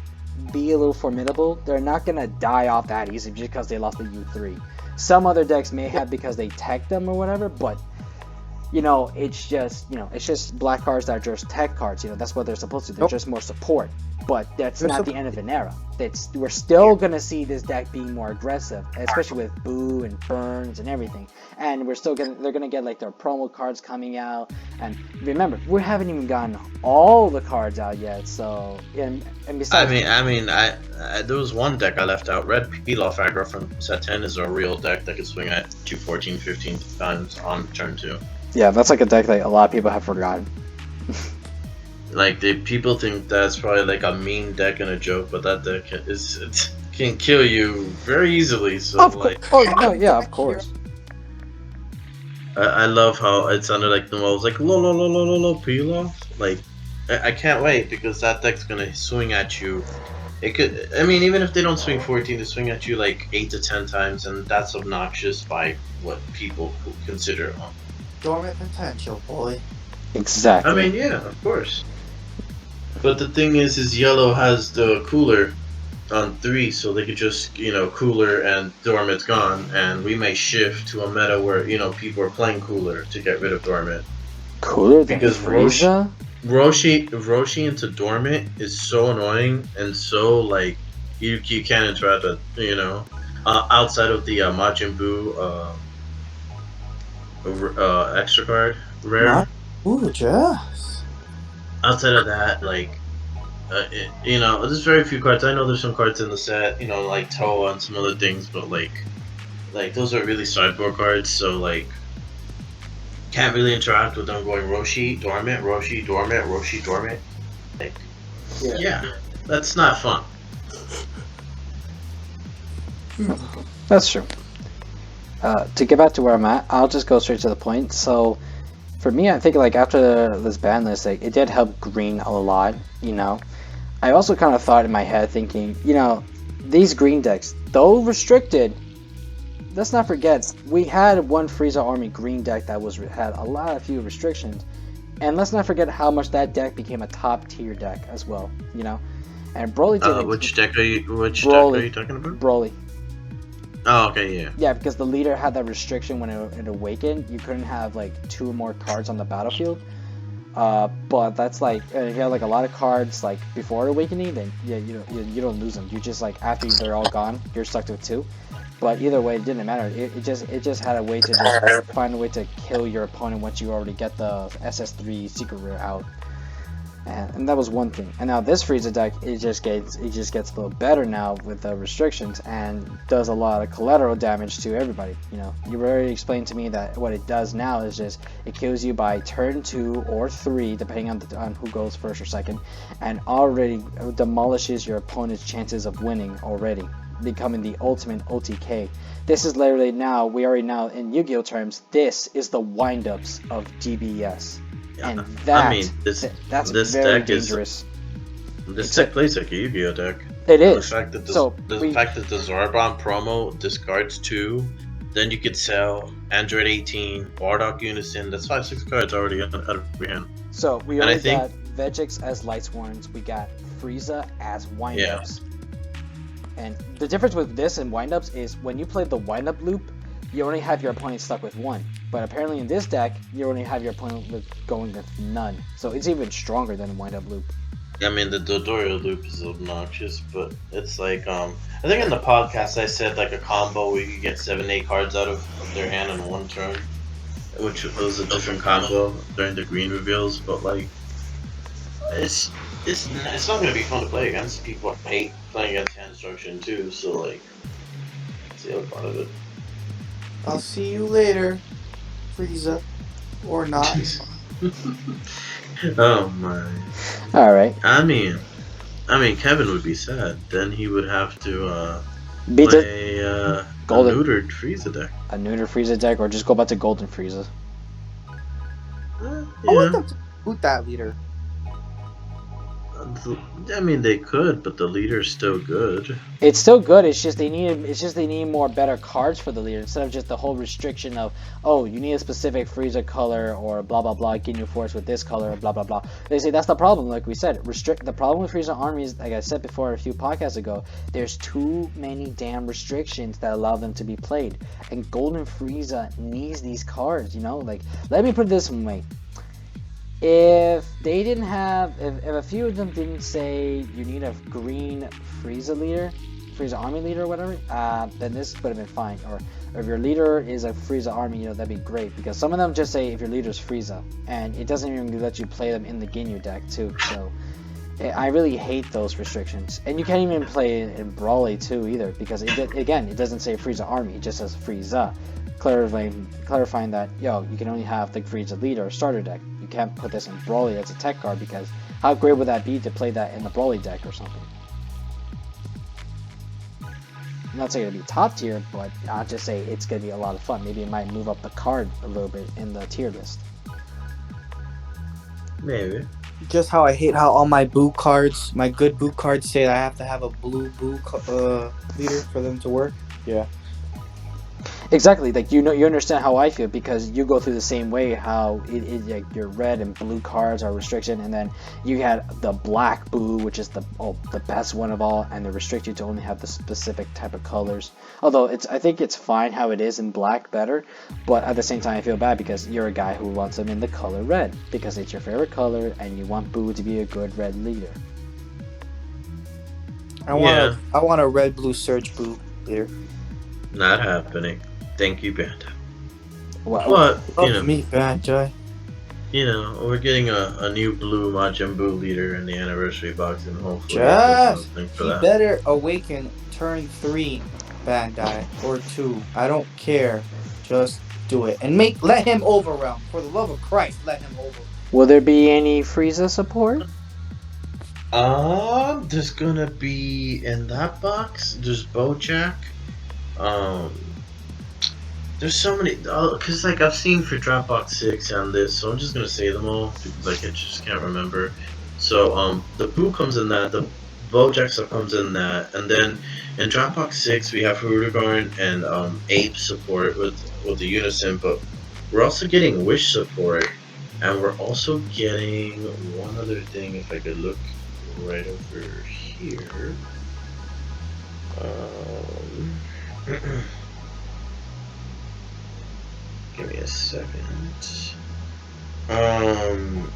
be a little formidable. They're not gonna die off that easy just because they lost the U3. Some other decks may have because they tech them or whatever, but you know, it's just black cards that are just tech cards. You know, that's what they're supposed to do. They're just more support. But that's not the end of an era. We're still gonna see this deck being more aggressive, especially with Boo and Burns and everything. And they're gonna get like their promo cards coming out. And remember, we haven't even gotten all the cards out yet. So and besides, I there was one deck I left out. Red Pilaf aggro from set 10 is a real deck that can swing at you 14, 15 times on turn 2. yeah, that's like a deck that a lot of people have forgotten. Like, people think that's probably like a mean deck and a joke, but that deck can kill you very easily. So Of course. I love how it sounded like Noel was like lo Pilaf. Like, I can't wait, because that deck's gonna swing at you. It could, I mean, even if they don't swing 14, they swing at you like 8 to 10 times, and that's obnoxious by what people consider. Dormant potential, boy. Exactly. I mean, yeah, of course. But the thing is yellow has the cooler on 3, so they could just, you know, cooler and Dormant's gone, and we may shift to a meta where, you know, people are playing cooler to get rid of Dormant. Cooler than Because Frieza? Roshi into Dormant is so annoying, and so, like, you can't interact with, you know, outside of the Majin Buu extra card rare. Ooh, Jess. Outside of that, like, you know, there's very few cards. I know there's some cards in the set, you know, like Toa and some other things, but like those are really sideboard cards, so like, can't really interact with them going Roshi, Dormant, Roshi, Dormant, Roshi, Dormant. Like, yeah, that's not fun. That's true. To get back to where I'm at, I'll just go straight to the point. So, for me, I think like after this ban list, like, it did help green a lot. You know, I also kind of thought in my head, thinking, you know, these green decks, though restricted, let's not forget we had one Frieza Army green deck that had a few restrictions, and let's not forget how much that deck became a top tier deck as well. You know, and Broly did Which deck are you talking about? Broly. Oh, okay, yeah. Yeah, because the leader had that restriction when it awakened. You couldn't have like 2 or more cards on the battlefield. But that's like if you have like a lot of cards like before awakening, then yeah, you don't lose them. You just like after they're all gone, you're stuck with 2. But either way, it didn't matter. It just had a way to just find a way to kill your opponent once you already get the SS3 secret rare out. And that was one thing. And now this Frieza deck, it just gets a little better now with the restrictions and does a lot of collateral damage to everybody. You know, you already explained to me that what it does now is just it kills you by turn 2 or 3, depending on who goes first or second, and already demolishes your opponent's chances of winning already, becoming the ultimate OTK. This is literally now, we already know in Yu-Gi-Oh terms, this is the windups of DBS. And that, I mean, that's this very deck dangerous. This deck plays like a Yu-Gi-Oh deck. It And is. The fact that the fact that the Zarbon promo discards 2, then you could sell Android 18, Bardock Unison. That's 5-6 cards already out of your hand. So we And I already think- got Vegix as Lightsworns. We got Frieza as windups. And the difference with this and windups is when you play the windup loop, you only have your opponent stuck with 1. But apparently in this deck, you only have your opponent going with none. So it's even stronger than a windup loop. I mean, the Dodorio loop is obnoxious, but it's like, I think in the podcast I said like a combo where you could get 7-8 cards out of their hand in one turn, which was a different combo during the green reveals, but like, it's not going to be fun to play against. People hate playing against hand destruction too, so like, it's the other part of it. I'll see you later, Frieza, or not. Oh my. Alright. I mean, Kevin would be sad. Then he would have to Beat it. play a Golden. neutered Frieza deck. A neuter Frieza deck, or just go back to Golden Frieza. I want Yeah, them to boot that leader. I mean they could, but the leader's still good. It's still good. It's just they need more better cards for the leader instead of just the whole restriction of, oh, you need a specific Frieza color or blah blah blah, Ginyu Force with this color, blah blah blah. They say that's the problem. Like we said, the problem with Frieza armies, like I said before a few podcasts ago, there's too many damn restrictions that allow them to be played. And Golden Frieza needs these cards. You know, like let me put it this way. If they didn't have, if a few of them didn't say you need a green Frieza army leader or whatever, then this would have been fine. Or if your leader is a Frieza army, you know, that'd be great. Because some of them just say if your leader's Frieza, and it doesn't even let you play them in the Ginyu deck too. So I really hate those restrictions. And you can't even play it in Brawly too either, because it doesn't say Frieza army, it just says Frieza. Clarifying that, you can only have the Frieza leader or starter deck. You can't put this in Brawly as a tech card, because how great would that be to play that in the Brawly deck or something? I'm not saying it'll be top tier, but I'll just say it's going to be a lot of fun. Maybe it might move up the card a little bit in the tier list. Maybe. Just how I hate how all my boo cards, my good boo cards, say that I have to have a blue boo leader for them to work. Yeah. Exactly, like you understand how I feel, because you go through the same way. How like your red and blue cards are restriction, and then you had the black boo, which is the best one of all, and they restrict you to only have the specific type of colors. Although I think it's fine how it is in black better, but at the same time I feel bad because you're a guy who wants them in the color red because it's your favorite color, and you want boo to be a good red leader. I want a red blue surge boo leader. Not happening. Thank you, Band. Well, But, you know, me, bad Joy. you know, we're getting a new blue Majin Buu leader in the anniversary box, and hopefully Just something for he that. better awaken turn 3, Bandai, or 2. I don't care. Just do it and let him overwhelm. For the love of Christ, let him over. will there be any Frieza support? There's gonna be in that box. There's Bojack. There's so many. Cause like I've seen for Dropbox 6 and this, so I'm just gonna say them all because like I just can't remember. So the Boo comes in that. The Bojack stuff comes in that, and then in Dropbox 6 we have Hurugorn and Ape support with the Unison, but we're also getting Wish support, and we're also getting one other thing. If I could look right over here. Give me a second. Um,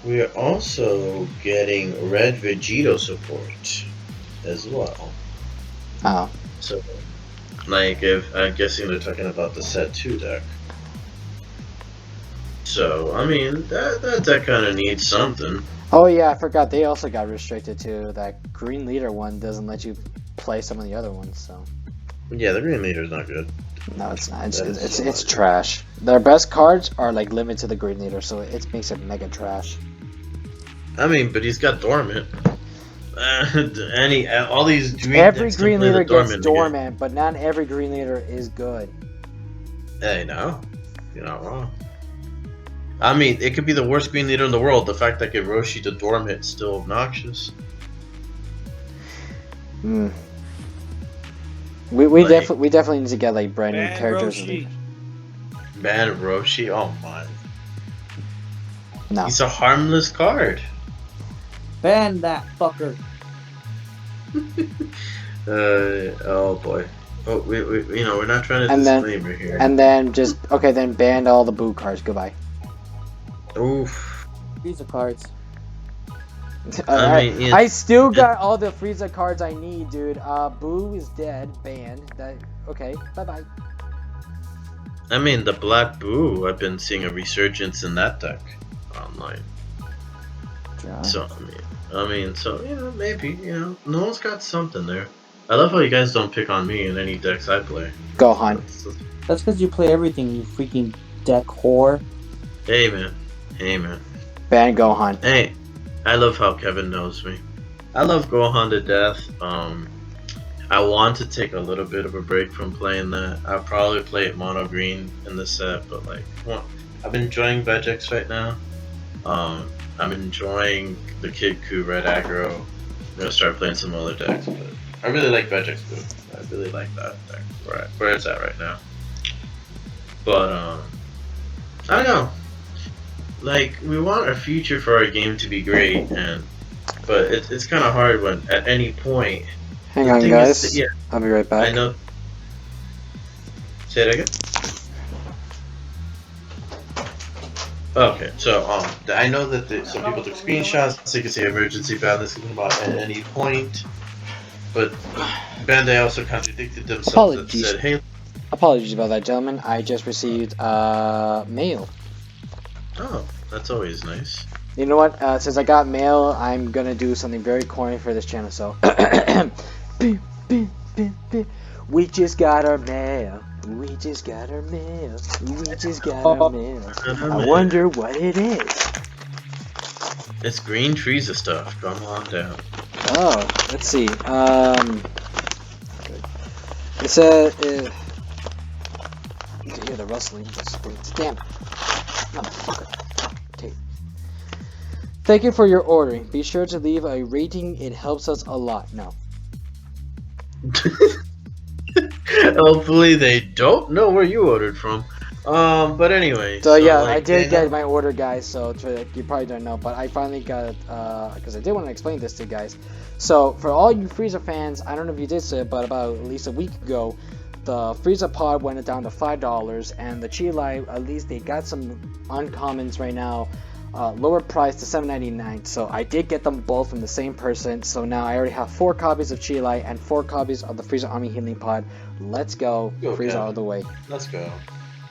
we are also getting Red Vegito support as well. Oh. So, like, if I'm guessing they're talking about the set 2 deck. So, I mean, that deck kind of needs something. Oh yeah, I forgot they also got restricted too. That green leader one doesn't let you play some of the other ones, so. Yeah, the green leader's not good. No, it's not. That is so It's not trash. Their best cards are like limited to the green leader, so it makes it mega trash. I mean, but he's got dormant. All these green Every decks can green play leader the gets dormant. dormant, but not every green leader is good. Hey, no, you're not wrong. I mean, it could be the worst green leader in the world. The fact that Roshi to dormant is still obnoxious. Hmm. We definitely need to get like brand new Ban characters. Roshi. Man, Roshi, oh my. No. He's a harmless card. Ban that fucker. Oh boy. Oh, we we're not trying to And then- disclaimer here. And then just okay, then ban all the boo cards. Goodbye. Oof. These are cards. I mean, yeah. I still got all the Frieza cards I need, dude. Boo is dead, banned. That okay? Bye bye. I mean, the Black Boo, I've been seeing a resurgence in that deck online. So, so, maybe, Noel's got something there. I love how you guys don't pick on me in any decks I play. Gohan. That's because you play everything, you freaking deck whore. Hey, man. Ban Gohan. Hey, I love how Kevin knows me. I love Gohan to death. I want to take a little bit of a break from playing that. I'll probably play it mono green in the set, but like, I've been enjoying Vegex right now. I'm enjoying the Kid Ku Red Aggro. I'm gonna start playing some other decks, but I really like Vegex Blue. I really like that deck where it's at right now. But I don't know. Like, we want our future for our game to be great, but it's kind of hard when at any point. Hang on, thing guys. is that, yeah, I'll be right back. I know. Say it again. Okay, so I know that some people took screenshots, so you can say emergency ban this can come out at any point. But Bandai also contradicted themselves and Apologies. said, "Hey, Apologies about that, gentlemen. I just received mail. oh, that's always nice." You know what? Since I got mail, I'm gonna do something very corny for this channel. So, we just got our mail. We just got our mail. We just got our mail. I wonder what it is. It's green Frieza stuff. Come on down. Oh, let's see. It said. You can hear the rustling. Damn. Motherfucker. Okay. Thank you for your ordering. Be sure to leave a rating. It helps us a lot. No. Hopefully they don't know where you ordered from. But anyway. So yeah, like, I did get my order, guys. So you probably don't know, but I finally got because I did want to explain this to you guys. So for all you Frieza fans, I don't know if you did see it, but about at least a week ago, the Frieza pod went down to $5, and the Chilai, at least they got some uncommons right now, lower price to $7.99. So I did get them both from the same person. So now I already have 4 copies of Chilai and 4 copies of the Frieza Army Healing Pod. Let's go, Frieza all the way. Let's go.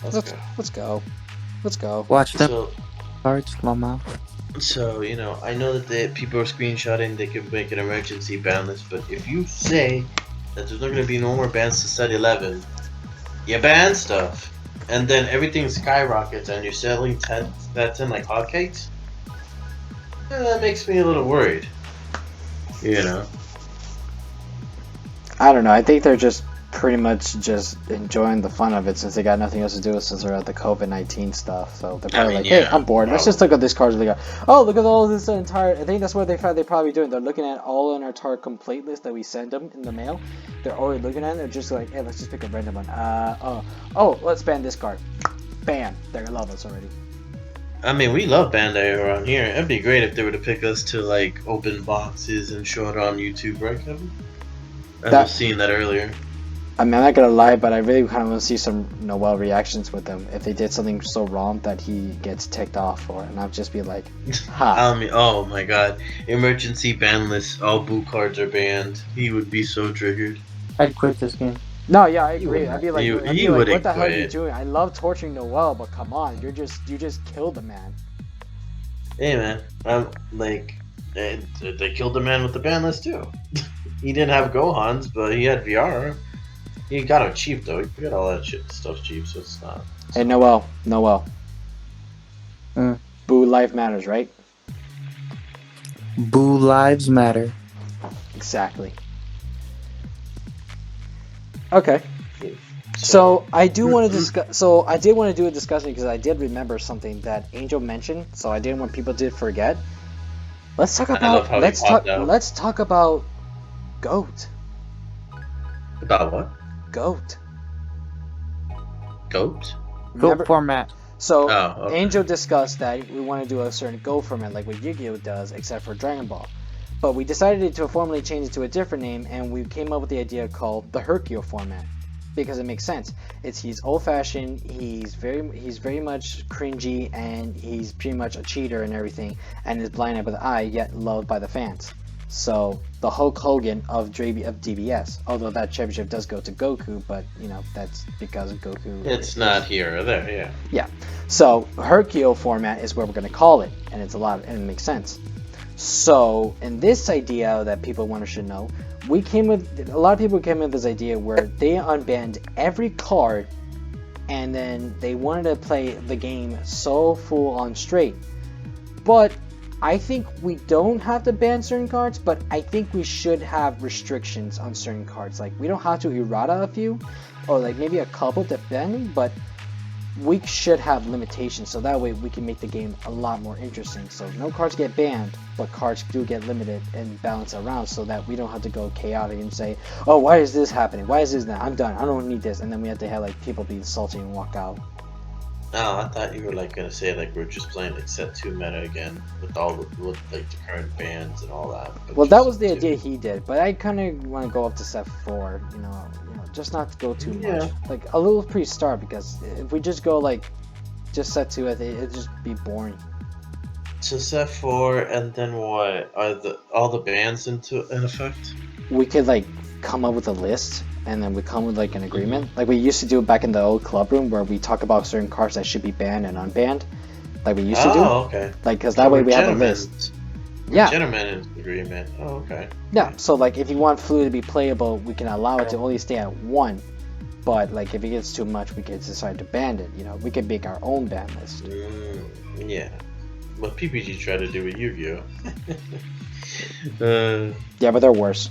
Let's go. Let's go. Watch them So, cards, mama. So, I know that people are screenshotting, they can make an emergency ban list, but if you say that there's not going to be no more bans to set 11, you ban stuff, and then everything skyrockets and you're selling 10 like hotcakes, that makes me a little worried. I don't know. I think they're just pretty much just enjoying the fun of it since they got nothing else to do since they're at the COVID-19 stuff. So they're probably hey, I'm bored. Let's just look at these cards. They got, oh, look at all this entire. I think that's what they're probably doing. They're looking at all in our entire complete list that we send them in the mail. They're already looking at it. They're just like, hey, let's just pick a random one. Oh, let's ban this card. Bam, they love us already. I mean, we love Bandai around here. It'd be great if they were to pick us to like open boxes and show it on YouTube, right, Kevin? I That was seeing that earlier. I mean, I'm not gonna lie, but I really kind of want to see some Noel reactions with him if they did something so wrong that he gets ticked off for it, and I'll just be like, "Ha." I mean, oh my god. Emergency ban list. All boo cards are banned. He would be so triggered. I'd quit this game. No, yeah, I He agree. I'd wouldn't. be like, He what wouldn't the hell are you quit. doing? I love torturing Noel, but come on, you just killed the man. Hey man, like they killed the man with the ban list too. He didn't have Gohans, but he had VR. He got it cheap though. He got all that shit stuff cheap, so it's not. Hey, Noel, Mm. Boo life matters, right? Boo lives matter. Exactly. Okay. So I do want to discuss. So I did want to do a discussion because I did remember something that Angel mentioned. So I didn't want people to forget. Let's talk I love about. how he popped out. Let's talk about goat. About what? Goat. Goat? Remember? Goat format. So Oh, okay. Angel discussed that we want to do a certain Go format like what Yu-Gi-Oh does, except for Dragon Ball. But we decided to formally change it to a different name, and we came up with the idea called the Hercule format because it makes sense. He's old-fashioned, he's very much cringy, and he's pretty much a cheater and everything, and is blinded by the eye yet loved by the fans. So the Hulk Hogan of DBS, although that championship does go to Goku, but that's because Goku. It's not here or there, yeah. Yeah. So Hercule format is what we're gonna call it, and it makes sense. So in this idea that people should know, a lot of people came with this idea where they unbanned every card, and then they wanted to play the game so full on straight. But I think we don't have to ban certain cards, but I think we should have restrictions on certain cards. Like, we don't have to errata a few, or like maybe a couple depending, but we should have limitations so that way we can make the game a lot more interesting. So no cards get banned, but cards do get limited and balance around so that we don't have to go chaotic and say, oh, why is this happening? Why is this now? I'm done. I don't need this. And then we have to have like people be salty and walk out. Oh, I thought you were like gonna say like we're just playing like set 2 meta again with like the current bans and all that. Well, that was the idea he did, but I kind of want to go up to set 4. Just not to go too much. Like a little pre-start, because if we just go like just set 2, I think it'd just be boring. So set 4, and then what? Are all the bans in effect? We could like come up with a list, and then we come with like an agreement, like we used to do back in the old club room, where we talk about certain cards that should be banned and unbanned, like we used to do. Oh, okay. Like, because that way we have a list. Yeah. Gentlemen agreement. Oh, okay. Yeah. So like, if you want Flu to be playable, we can allow it to only stay at 1. But like, if it gets too much, we can decide to ban it. We can make our own ban list. Yeah. What PPG tried to do with Yu-Gi-Oh. Yeah, but they're worse.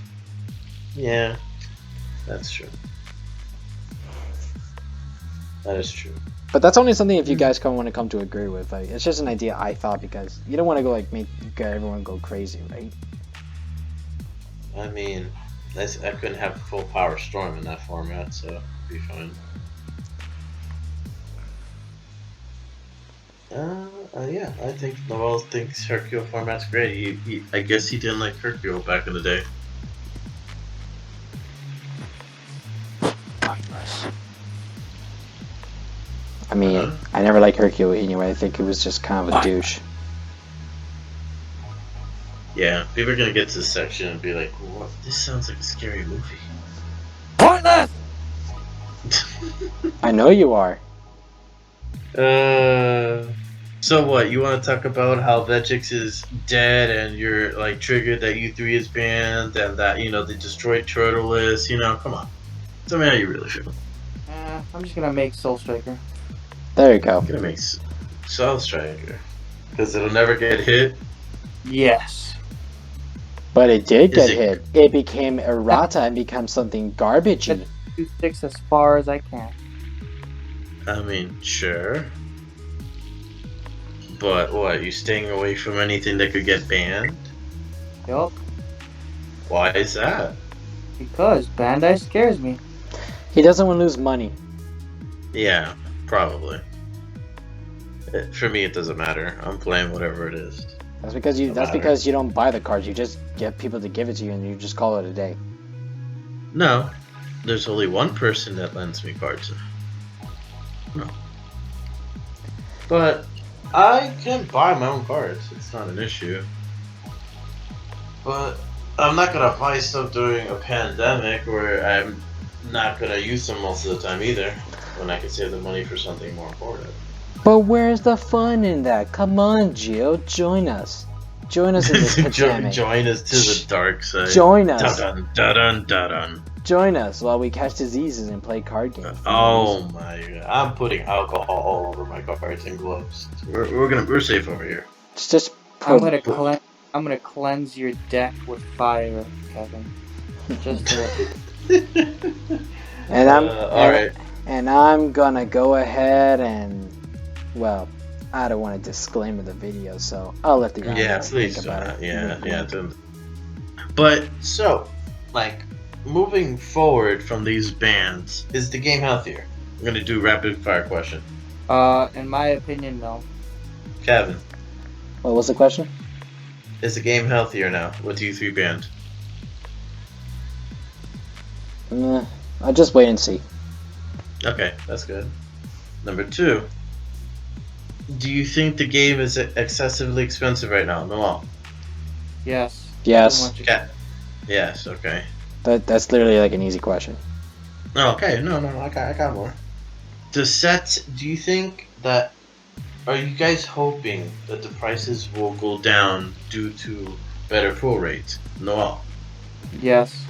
Yeah. That's true. That is true. But that's only something if you guys want to come to agree with. Like, it's just an idea I thought, because you don't want to go like make everyone go crazy, right? I mean, I couldn't have full power storm in that format, so it'd be fine. Yeah, I think Noel thinks Hercule format's great. I guess he didn't like Hercule back in the day. I mean, I never liked Hercule anyway. I think he was just kind of a douche. Yeah, people are gonna get to this section and be like, "What? This sounds like a scary movie." Pointless! I know you are. So what? You want to talk about how Vegix is dead, and you're like triggered that U3 is banned, and that they destroyed Turtleist? Come on. Tell me how you really feel. I'm just gonna make Soul Striker. There you go. I'm gonna make Soul Striker because it'll never get hit. Yes. But it did get Is it- hit. It became errata and became something garbagey. 2-6 as far as I can. I mean, sure. But what? You staying away from anything that could get banned? Yup. Why is that? Because Bandai scares me. He doesn't want to lose money. Yeah, probably. For me, it doesn't matter. I'm playing whatever it is. That's because you. No That's matter. because you don't buy the cards. You just get people to give it to you, and you just call it a day. No, there's only one person that lends me cards. No. But I can buy my own cards. It's not an issue. But I'm not gonna buy stuff during a pandemic where I'm not gonna use them most of the time either. When I can save the money for something more important. But where's the fun in that? Come on, Gio, join us. Join us in this pandemic. Join us to the dark side. Join us. Dun dun dun dun dun. Join us while we catch diseases and play card games. Oh my god! I'm putting alcohol all over my cards and gloves. We're safe over here. It's just I'm gonna cleanse your deck with fire, Kevin. Just and alright. And I'm gonna go ahead and, well, I don't want to disclaimer the video, so I'll let the audience please think about it. Yeah. But so, like, moving forward from these bans, is the game healthier? I'm gonna do rapid fire question. in my opinion, no. Kevin, What was the question? is the game healthier now with you 3 banned? I'll just wait and see. Okay, that's good. Number 2, do you think the game is excessively expensive right now? Noel? Yes. Yes. Yes, okay. That's literally like an easy question. Oh, okay, no, I got more. The sets, do you think that, are you guys hoping that the prices will go down due to better pull rates? Noel? Yes.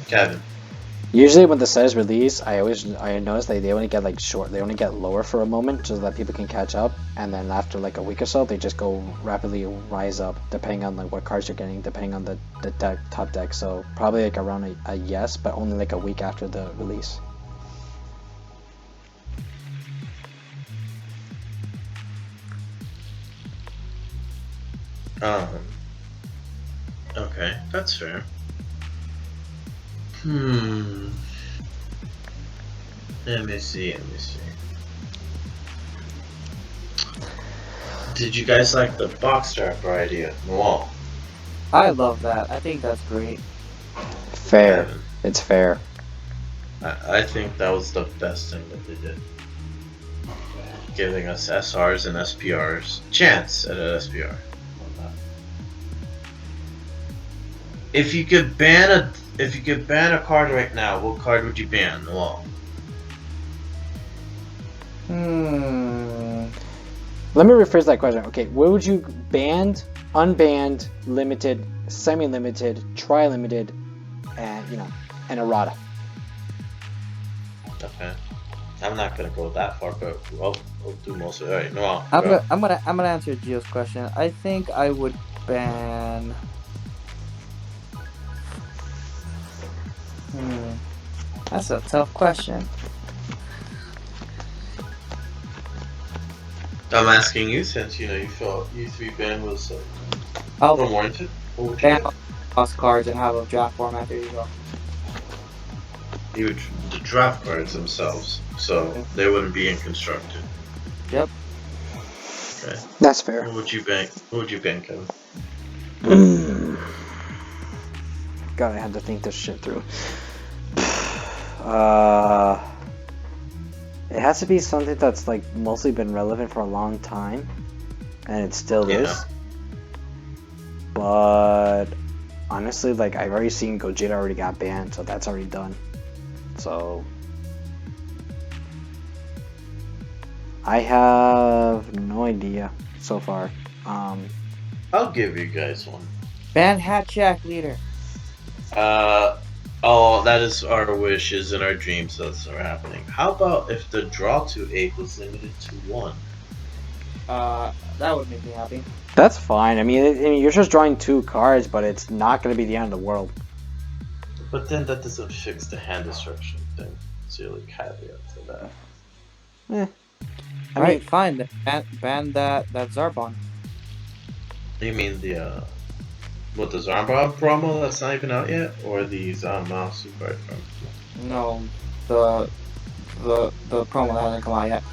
Kevin? Usually when the set is released, I notice they only get they only get lower for a moment so that people can catch up, and then after like a week or so, they just go rapidly rise up depending on like what cards you're getting, depending on the deck, top deck. So probably like around a yes, but only like a week after the release. Okay, that's fair. Let me see. Did you guys like the box trapper idea? Noel? I love that. I think that's great. Fair. Kevin? It's fair. I think that was the best thing that they did. Giving us SRs and SPRs. Chance at an SPR. If you could ban a card right now, what card would you ban? Noel? Let me rephrase that question. Okay, what would you banned, unbanned, limited, semi-limited, tri-limited, and and errata? Okay. I'm not gonna go that far, but I'll do most of it. Alright, Noel. I'm gonna answer Gio's question. I think I would ban. That's a tough question. I'm asking you since you felt U3 ban was I'll unwarranted. What would you ban do? lost cards and have a draft format. There you go. You would the draft cards themselves, so they wouldn't be in constructed. Yep. Okay. That's fair. What would you ban? Kevin? God, I had to think this shit through. It has to be something that's like mostly been relevant for a long time, and it still is. But honestly, like I've already seen Gogeta already got banned, so that's already done. So I have no idea so far. I'll give you guys one. Ban Hat Jack leader. Oh, that is our wishes and our dreams that's are happening. How about if the draw to 8 was limited to 1? That would make me happy. That's fine. I mean, you're just drawing 2 cards, but it's not going to be the end of the world. But then that doesn't fix the hand destruction thing. It's the only caveat to that. Alright, fine. Then ban that Zarbon. You mean the the Zarbon promo that's not even out yet, or the Zama Super promo? No, the promo that hasn't come out yet.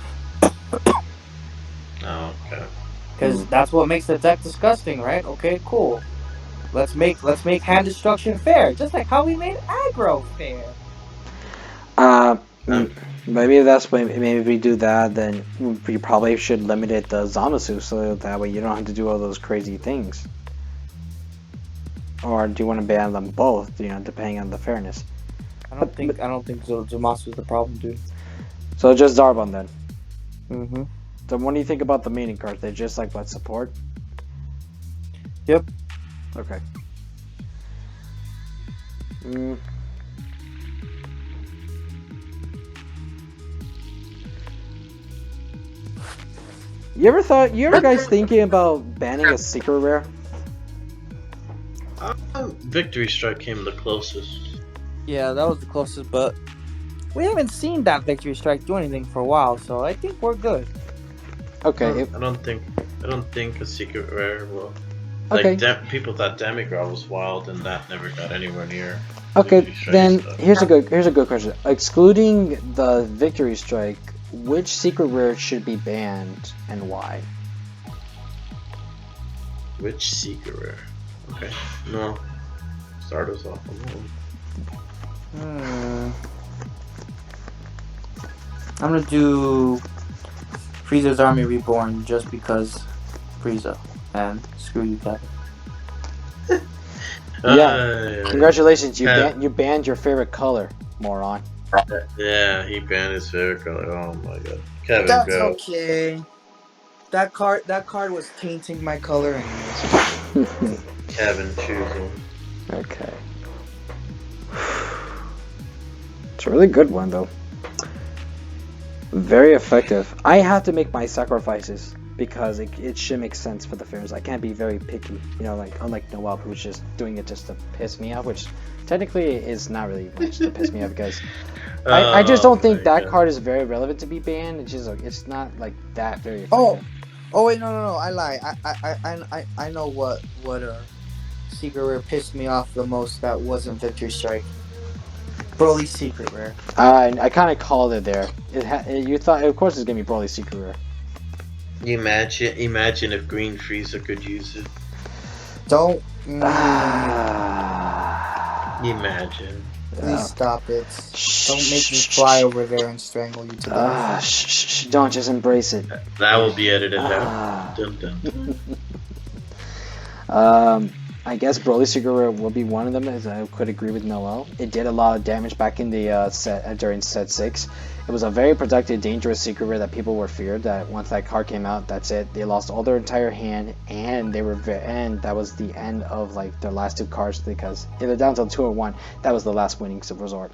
Oh, okay. Because that's what makes the deck disgusting, right? Okay, cool. Let's make hand destruction fair, just like how we made aggro fair. Uh, Um, maybe that's when maybe if we do that, then we probably should limit it to Zamasu so that way you don't have to do all those crazy things. Or do you want to ban them both? You know, depending on the fairness. I don't think Zamasu is the problem, dude. So just Zarbon then. Mm-hmm. Then what do you think about the meaning cards? They just like what support? Yep. Okay. You ever guys thinking about banning a secret rare? Victory Strike came the closest. Yeah, that was the closest, but we haven't seen that Victory Strike do anything for a while, so I think we're good. Okay. I don't think a secret rare will. Okay. Like people thought Demigra was wild, and that never got anywhere near. Okay, Victory Strike then stuff. here's a good question. Excluding the Victory Strike, which secret rare should be banned and why? Which secret rare? Okay, no. Start us off on one. I'm gonna do Frieza's Army Reborn just because Frieza, and screw you, Kevin. Yeah. Congratulations, Kev- you banned your favorite color, moron. Yeah, he banned his favorite color. Oh my god, Kevin, That's go. okay. That card was tainting my color anyways. Kevin, choose him. Okay. It's a really good one though. Very effective. I have to make my sacrifices because it should make sense for the fairs. I can't be very picky, you know, like unlike Noel, who's just doing it just to piss me off, which technically is not really much to piss me off because I just don't think that card is very relevant to be banned. It's just it's not like that very effective. Oh wait, no, I lie. I know what secret rare pissed me off the most. That wasn't Victory Strike. Broly's secret rare. I kind of called it there. You thought, of course, it's gonna be Broly's secret rare. Imagine if Green Frieza could use it. Don't. Imagine. Please stop it. Don't make me fly over there and strangle you to death. Don't, just embrace it. That will be edited out. Dun, dun. I guess Broly's secret rare will be one of them, as I could agree with Noel. It did a lot of damage back in the set during set 6. It was a very productive, dangerous secret rare that people were feared that once that card came out, that's it. They lost all their entire hand, and that was the end of like their last 2 cards because if they're down to 2 or 1, that was the last winning resort.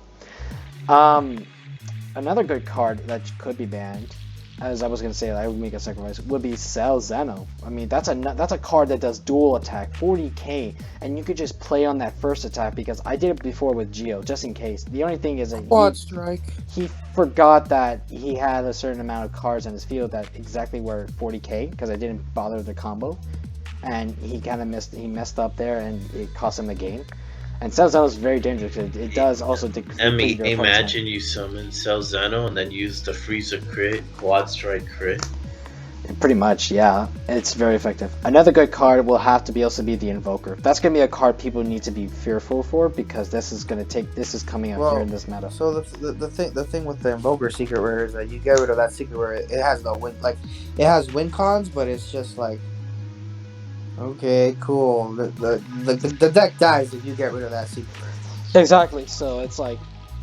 Another good card that could be banned, as I was gonna say, I would make a sacrifice, would be Cell Zeno. I mean, that's a card that does dual attack, 40k, and you could just play on that first attack because I did it before with Geo, just in case. The only thing is that he forgot that he had a certain amount of cards in his field that exactly were 40k because I didn't bother the combo, and he kind of messed up there, and it cost him the game. And Cell Zeno is very dangerous. It does also imagine you summon Cell Zeno and then use the Frieza crit, quad strike crit. Pretty much, yeah. It's very effective. Another good card will have to be the Invoker. That's gonna be a card people need to be fearful for because this is coming out here in this meta. So the thing with the Invoker secret rare is that you get rid of that secret rare. It has no win, like it has win cons, but it's just like. Okay, cool. The deck dies if you get rid of that secret. Exactly. So it's like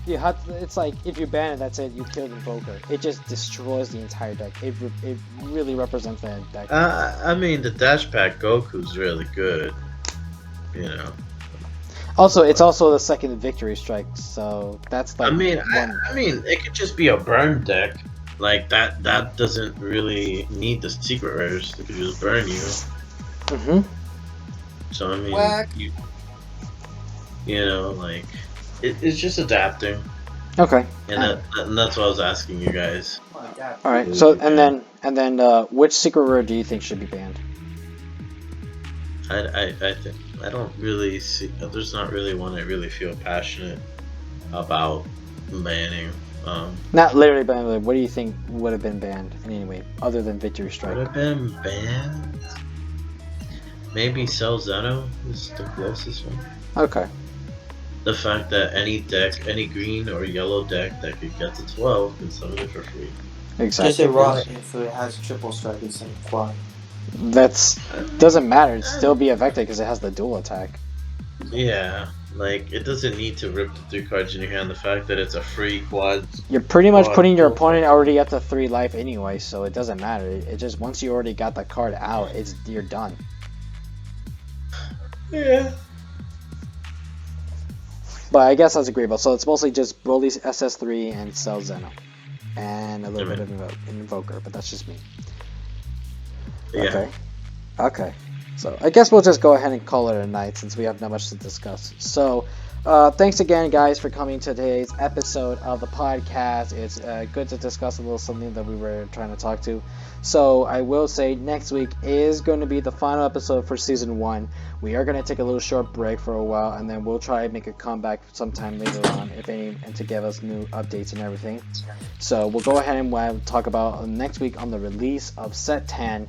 it's like if you ban it, that's it. You killed Invoker. It just destroys the entire deck. It really represents that deck. I mean, the Dash Pack Goku's really good. You know. Also, it's also the second Victory Strike, so that's like. I mean, it could just be a burn deck. Like that doesn't really need the secret rares. It could just burn you. So I mean, you know, like it's just adapting. Okay. And that's what I was asking you guys. All right. So and then which secret rare do you think should be banned? I think I don't really see. There's not really one I really feel passionate about banning. Not literally banned. But what do you think would have been banned in any way other than Victory Strike? Would have been banned. maybe Cell Zeno is the closest one. Okay. The fact that any green or yellow deck that could get to 12 can summon it for free. Just Exactly. ironic if it has triple strike instead of quad. That's doesn't matter. It'd still be affected because it has the dual attack. Yeah, like it doesn't need to rip the 3 cards in your hand. The fact that it's a free quad. You're pretty much Quad putting your dual opponent already up to 3 life anyway, so it doesn't matter. It just once you already got the card out, you're done. Yeah. But I guess that's agreeable. So it's mostly just Broly SS3 and Cell Zeno. And a little bit of Invoker, but that's just me. Yeah. Okay. Okay. So I guess we'll just go ahead and call it a night since we have not much to discuss. So thanks again, guys, for coming to today's episode of the podcast. It's good to discuss a little something that we were trying to talk to. So I will say next week is going to be the final episode for season 1. We are going to take a little short break for a while, and then we'll try and make a comeback sometime later on, if any, and to give us new updates and everything. So we'll go ahead and talk about next week on the release of Set 10.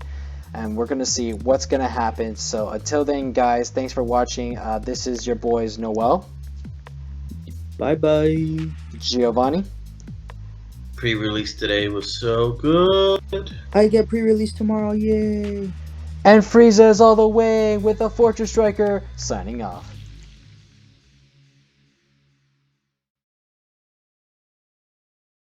And we're going to see what's going to happen. So until then, guys, thanks for watching. This is your boys, Noel. Bye-bye. Yeovani. Pre-release today was so good. I get pre-release tomorrow, yay! And Frieza is all the way with a Fortress Striker signing off.